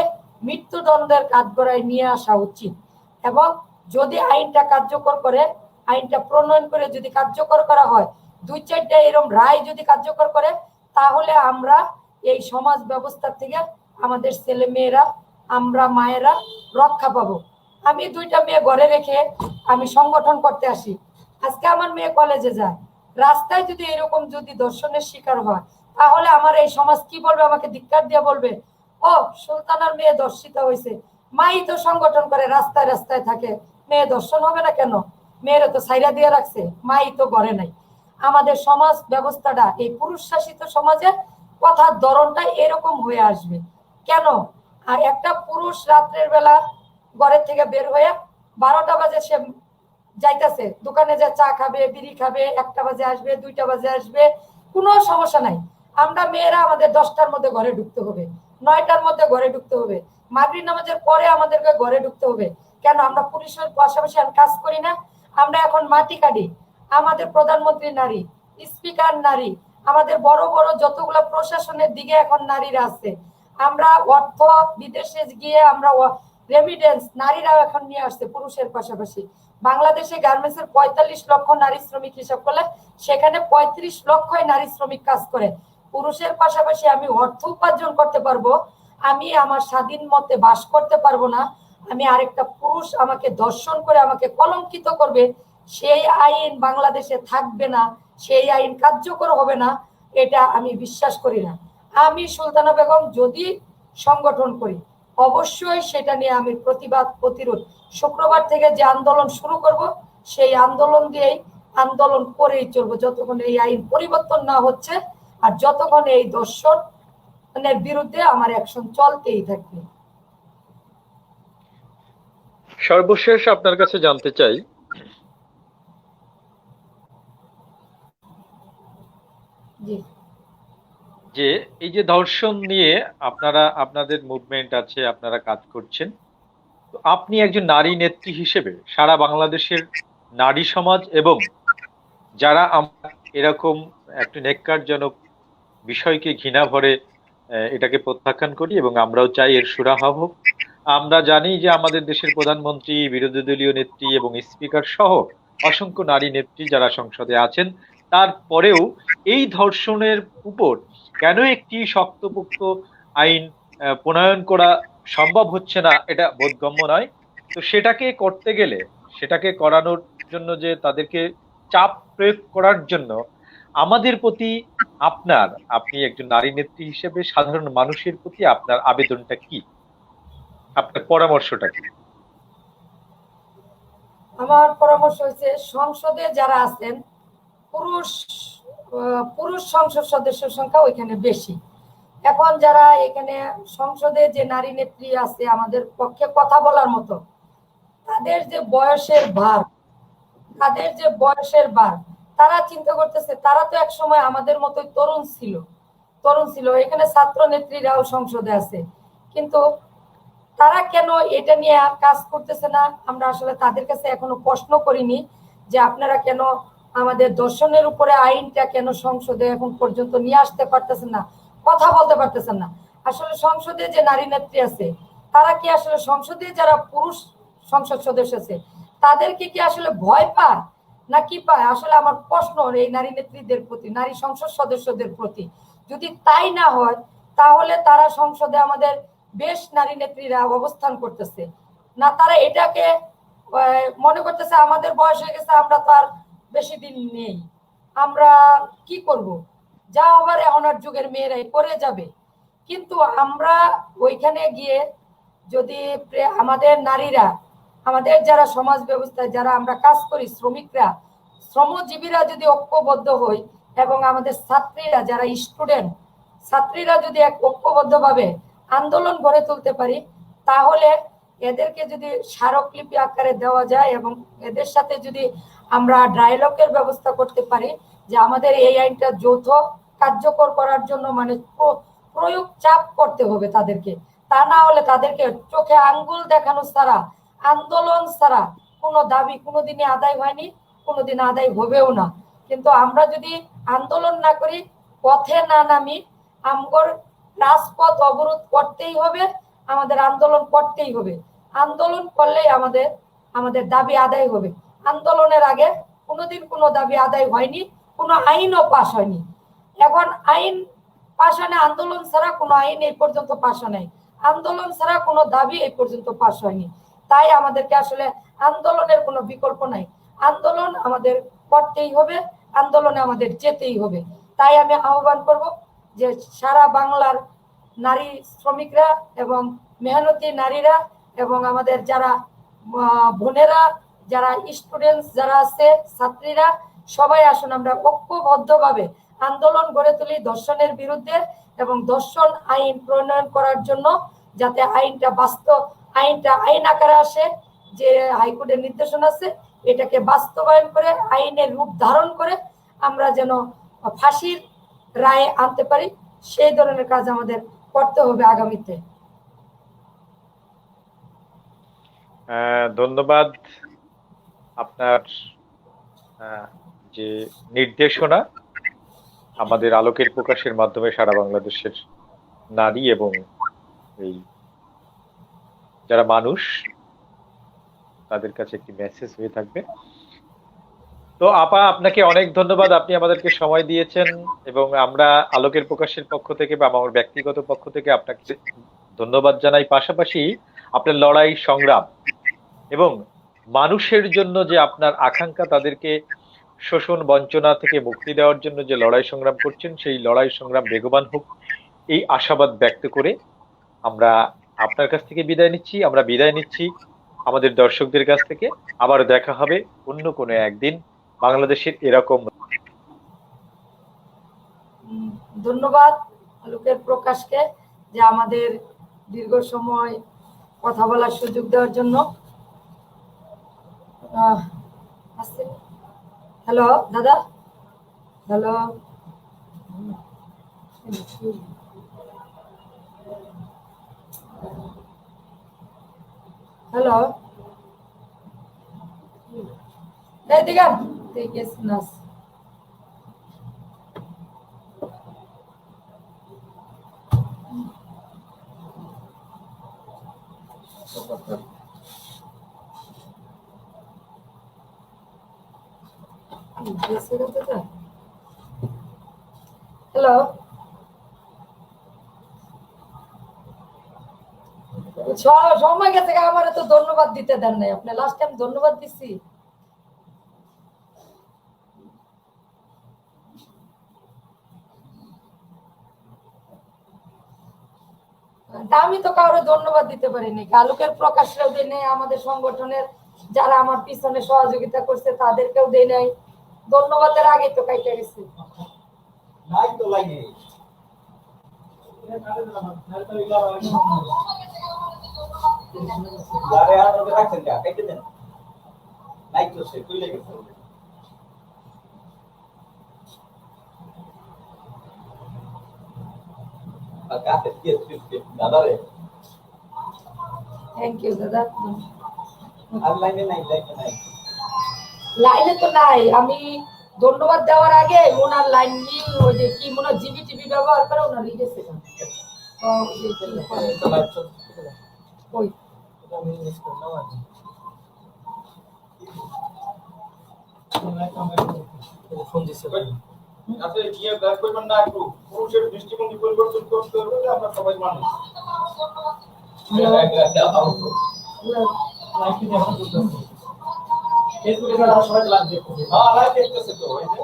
মৃত্যুদণ্ডের কাঠগড়ায় নিয়ে আসা উচিত। এবং যদি আইনটা কার্যকর করে, আইনটা প্রণয়ন করে যদি কার্যকর করা হয়, 2-4টা এরকম রায় যদি কার্যকর করে, তাহলে আমরা এই সমাজ ব্যবস্থা থেকে আমাদের ছেলে মেয়েরা, আমরা মায়েরা রক্ষা পাবো। আমি 2টা মেয়ে ঘরে রেখে আমি সংগঠন করতে আসি, আজকে আমার মেয়ে কলেজে যায়, রাস্তায় যদি এরকম যদি দর্শনের শিকার হয়, তাহলে আমার এই সমাজ কি বলবে? আমাকে ধিক্কার দিয়ে বলবে, ও সুলতানার মেয়ে দর্শিত হয়েছে, মাই তো সংগঠন করে, রাস্তায় রাস্তায় থাকে, মেয়ে দর্শন হবে না কেন? মেয়েরা তো সাইরা দিয়ে রাখছে, মাই তো ঘরে নাই। আমাদের সমাজ ব্যবস্থাটা, এই পুরুষ শাসিত সমাজের কথার ধরনটা এরকম হয়ে আসবে কেন? আর একটা পুরুষ রাত্রের বেলা ঘরের থেকে বের হয়ে 12টা বাজে সে যাইতেছে, দোকানে যা চা খাবে, বিড়ি খাবে, 1টা বাজে আসবে, 2টা বাজে আসবে, কোনো সমস্যা নাই। আমরা মেয়েরা আমাদের 10টার মধ্যে ঘরে ঢুকতে হবে, 9টার মধ্যে ঘরে ঢুকতে হবে, মাগরিব নামাজের পরে আমাদেরকে ঘরে ঢুকতে হবে। কেন আমরা পুরুষের পাশাপাশি আর কাজ করি না? আমরা এখন মাটি কাটি, আমাদের প্রধানমন্ত্রী নারী, স্পিকার নারী, আমাদের বড় বড় যতগুলো প্রশাসনের দিকে এখন নারীরা আছে। আমরা অর্থ বিদেশে গিয়ে আমরা রেমিডেন্স নারীরাও এখন নিয়ে আসছে পুরুষের পাশাপাশি। বাংলাদেশে গার্মেন্টসের 45 লক্ষ নারী শ্রমিক হিসাব করলে সেখানে 35 লক্ষই নারী শ্রমিক কাজ করে। পুরুষের পাশাপাশি আমি অর্থ উপার্জন করতে পারবো, আমি আমার স্বাধীন মতে বাস করতে পারবো না, আমি আরেকটা পুরুষ আমাকে ধর্ষণ করে আমাকে কলঙ্কিত করবে, সেই আইন বাংলাদেশে থাকবে না, সেই আইন কার্যকর হবে না, এটা আমি বিশ্বাস করি না। আমি সুলতানা বেগম যদি সংগঠন করি, অবশ্যই সেটা নিয়ে আমি প্রতিবাদ প্রতিরোধ শুক্রবার থেকে যে আন্দোলন শুরু করব, সেই আন্দোলন দিয়েই আন্দোলন করেই চলবো যতক্ষণ এই আইন পরিবর্তন না হচ্ছে, আর যতক্ষণ এই দর্শনের বিরুদ্ধে আমার অ্যাকশন চলতেই থাকবে। সর্বশেষ আপনার কাছে জানতে চাই, জি যে এই যে ধর্ষণ নিয়ে আপনাদের মুভমেন্ট আছে, আপনারা কাজ করছেন, তো আপনি একজন নারী নেত্রী হিসেবে সারা বাংলাদেশের নারী সমাজ এবং যারা আমরা এরকম একটা ন্যাক্কারজনক বিষয়কে ঘৃণা ভরে এটাকে প্রত্যাখ্যান করি এবং আমরাও চাই এর সুরাহা হোক। আমরা জানি যে আমাদের দেশের প্রধানমন্ত্রী, বিরোধী দলীয় নেত্রী এবং স্পিকার সহ অসংখ্য নারী নেত্রী যারা সংসদে আছেন, তারপরেও এই ধর্ষণের উপর কেন একটি শক্তপোক্ত আইন প্রণয়ন করা সম্ভব হচ্ছে না, এটা বোধগম্য নয়। তো সেটাকে করতে গেলে, সেটাকে করানোর জন্য যে তাদেরকে চাপ প্রয়োগ করার জন্য আমাদের প্রতি আপনি একজন নারী নেত্রী হিসেবে সাধারণ মানুষের প্রতি আপনার আবেদনটা কি, আপনার পরামর্শটা কি? আমার পরামর্শ হচ্ছে, সংসদে যারা আছেন পুরুষ পুরুষ সংসদ সদস্যের সংখ্যা ওইখানে বেশি। এখন যারা এখানে সংসদে যে নারী নেত্রী আছে আমাদের পক্ষে কথা বলার মতো, তাদের যে বয়সের ভার, তাদের যে বয়সের ভার, তারা চিন্তা করতেছে, তারা তো এক সময় আমাদের মতোই তরুণ ছিল, এখানে ছাত্র নেত্রীরাও সংসদে আছে, কিন্তু তারা কেন এটা নিয়ে কাজ করতেছে না? আমরা আসলে তাদের কাছে এখনো প্রশ্ন করিনি যে আপনারা কেন আমাদের দর্শনের উপরে আইনটা কেন সংসদে এখন পর্যন্ত নিয়ে আসতে পারতেছেন না, কথা বলতে পারতেছেন না। আসলে সংসদে যে নারী নেত্রী আছে, তারা কি আসলে সংসদে যারা পুরুষ সংসদ সদস্য আছে তাদেরকে কি আসলে ভয় পায় না কি পায়? আসলে আমার প্রশ্ন এই নারী নেত্রীদের প্রতি, নারী সংসদ সদস্যদের প্রতি। যদি তাই না হয়, তাহলে তারা সংসদে আমাদের বেশ নারী নেত্রীরা অবস্থান করতেছে না, তারা এটাকে মনে করতেছে আমাদের বয়স হয়ে গেছে, আমরা তো আর বেশি দিন নেই, আমরা কি করব, যা আবার এখন আর যুগের মেয়েরাই করে যাবে। কিন্তু আমরা ওইখানে গিয়ে যদি আমাদের নারীরা, আমাদের যারা সমাজ ব্যবস্থায় যারা আমরা কাজ করি, শ্রমিকরা, শ্রমজীবীরা যদি ঐক্যবদ্ধ হই এবং আমাদের ছাত্রীরা যারা স্টুডেন্ট, ছাত্রীরা যদি এক ঐক্যবদ্ধভাবে আন্দোলন গড়ে তুলতে পারি, তাহলে এদেরকে যদি স্মারকলিপি আকারে দেওয়া যায় এবং এদের সাথে যদি আমরা ডায়ালগের ব্যবস্থা করতে পারি যে আমাদের এই আইনটা যৌথ কার্যকর করার জন্য মানে প্রয়োগ চাপ করতে হবে তাদেরকে, তা না হলে তাদেরকে চোখে আঙ্গুল দেখানো ছাড়া, আন্দোলন ছাড়া কোনো দাবি কোনোদিনই আদায় হয়নি, কোনোদিন আদায় হবেও না। কিন্তু আমরা যদি আন্দোলন না করি, পথে না নামি, আমগর রাজপথ অবরোধ করতেই হবে, আমাদের আন্দোলন করতেই হবে। আন্দোলন করলেই আমাদের দাবি আদায় হবে। আন্দোলনের আগে কোনোদিন কোনো দাবি আদায় হয়নি, কোনো আইনও পাশ হয়নি। এখন আইন পাশ হয় না, আন্দোলন ছাড়া কোনো আইন এই পর্যন্ত পাশ হয় নাই, আন্দোলন ছাড়া কোনো দাবি এই পর্যন্ত পাশ হয়নি। তাই আমাদেরকে আসলে আন্দোলনের কোনো বিকল্প নাই, আন্দোলন আমাদের করতেই হবে, আন্দোলনে আমাদের যেতেই হবে। তাই আমি আহ্বান করব যে সারা বাংলার নারী শ্রমিকরা এবং মেহনতি নারীরা এবং আমাদের যারা বোনেরা, যারা স্টুডেন্টস যারা আছে, ছাত্রীরা, সবাই আসুন আমরা ঐক্যবদ্ধভাবে আন্দোলন গড়ে তুলি ধর্ষণের বিরুদ্ধে এবং ধর্ষণ আইন প্রণয়ন করার জন্য, যাতে আইনটা আইন আকারে আসে, যে হাইকোর্টের নির্দেশনা আছে এটাকে বাস্তবায়ন করে আইনের রূপ ধারণ করে আমরা যেন ফাঁসির রায় আনতে পারি, সেই ধরনের কাজ আমাদের করতে হবে আগামীতে। ধন্যবাদ। আপনার যে নির্দেশনা আমাদের আলোকের প্রকাশের মাধ্যমে সারা বাংলাদেশের নারী এবং এই যারা মানুষ তাদের কাছে একটি মেসেজ হয়ে থাকবে। তো আপা, আপনাকে অনেক ধন্যবাদ, আপনি আমাদেরকে সময় দিয়েছেন এবং আমরা আলোকের প্রকাশের পক্ষ থেকে বা আমার ব্যক্তিগত পক্ষ থেকে আপনাকে ধন্যবাদ জানাই। পাশাপাশি আপনার লড়াই সংগ্রাম এবং মানুষের জন্য যে আপনার আকাঙ্ক্ষা, তাদেরকে শোষণ বঞ্চনা থেকে মুক্তি দেওয়ার জন্য যে লড়াই সংগ্রাম করছেন, সেই লড়াই সংগ্রাম বেগবান হোক এই আশাবাদ ব্যক্ত করে আমরা আপনার কাছ থেকে বিদায় নিচ্ছি। আমরা বিদায় নিচ্ছি আমাদের দর্শকদের কাছ থেকে। আবার দেখা হবে অন্য কোনো একদিন বাংলাদেশের এরকম। ধন্যবাদ আলোকের প্রকাশকে যে আমাদের দীর্ঘ সময় কথা বলার সুযোগ দেওয়ার জন্য। হ্যালো দাদা, হ্যালো, হ্যালো, এইদিকে ঠিক আছে না? হ্যালো, সময় গেছে, আমার তো ধন্যবাদ দিতে দেন নাই আপনি। লাস্ট টাইম ধন্যবাদ দিচ্ছি। আমি তো কারো ধন্যবাদ দিতে পারিনি। আলোকের প্রকাশেও দেয় নাই, আমাদের সংগঠনের যারা আমার পিছনে সহযোগিতা করছে তাদেরকেও দেয় নাই। ধন্যবাদের আগে তো কাইটা গেছে। থ্যাংক ইউ দাদা। লাইনে তো নাই, আমি ধন্যবাদ দেওয়ার আগে ওনার লাইন নিয়ে ওই যে কি মনে জিবি টিভি ব্যবহার করে ওনার লিখেছে। ওই ফোন দিচ্ছে আসলে গিয়ে ব্যাক করবেন না, একটু পুরুষের দৃষ্টিভঙ্গি পরিবর্তন করতে হবে। আমরা সবাই মানুষ। ফেসবুকে সবাই লাইভ দেখতেছে। হ্যাঁ, লাইভ দেখতেছে তো ওই যে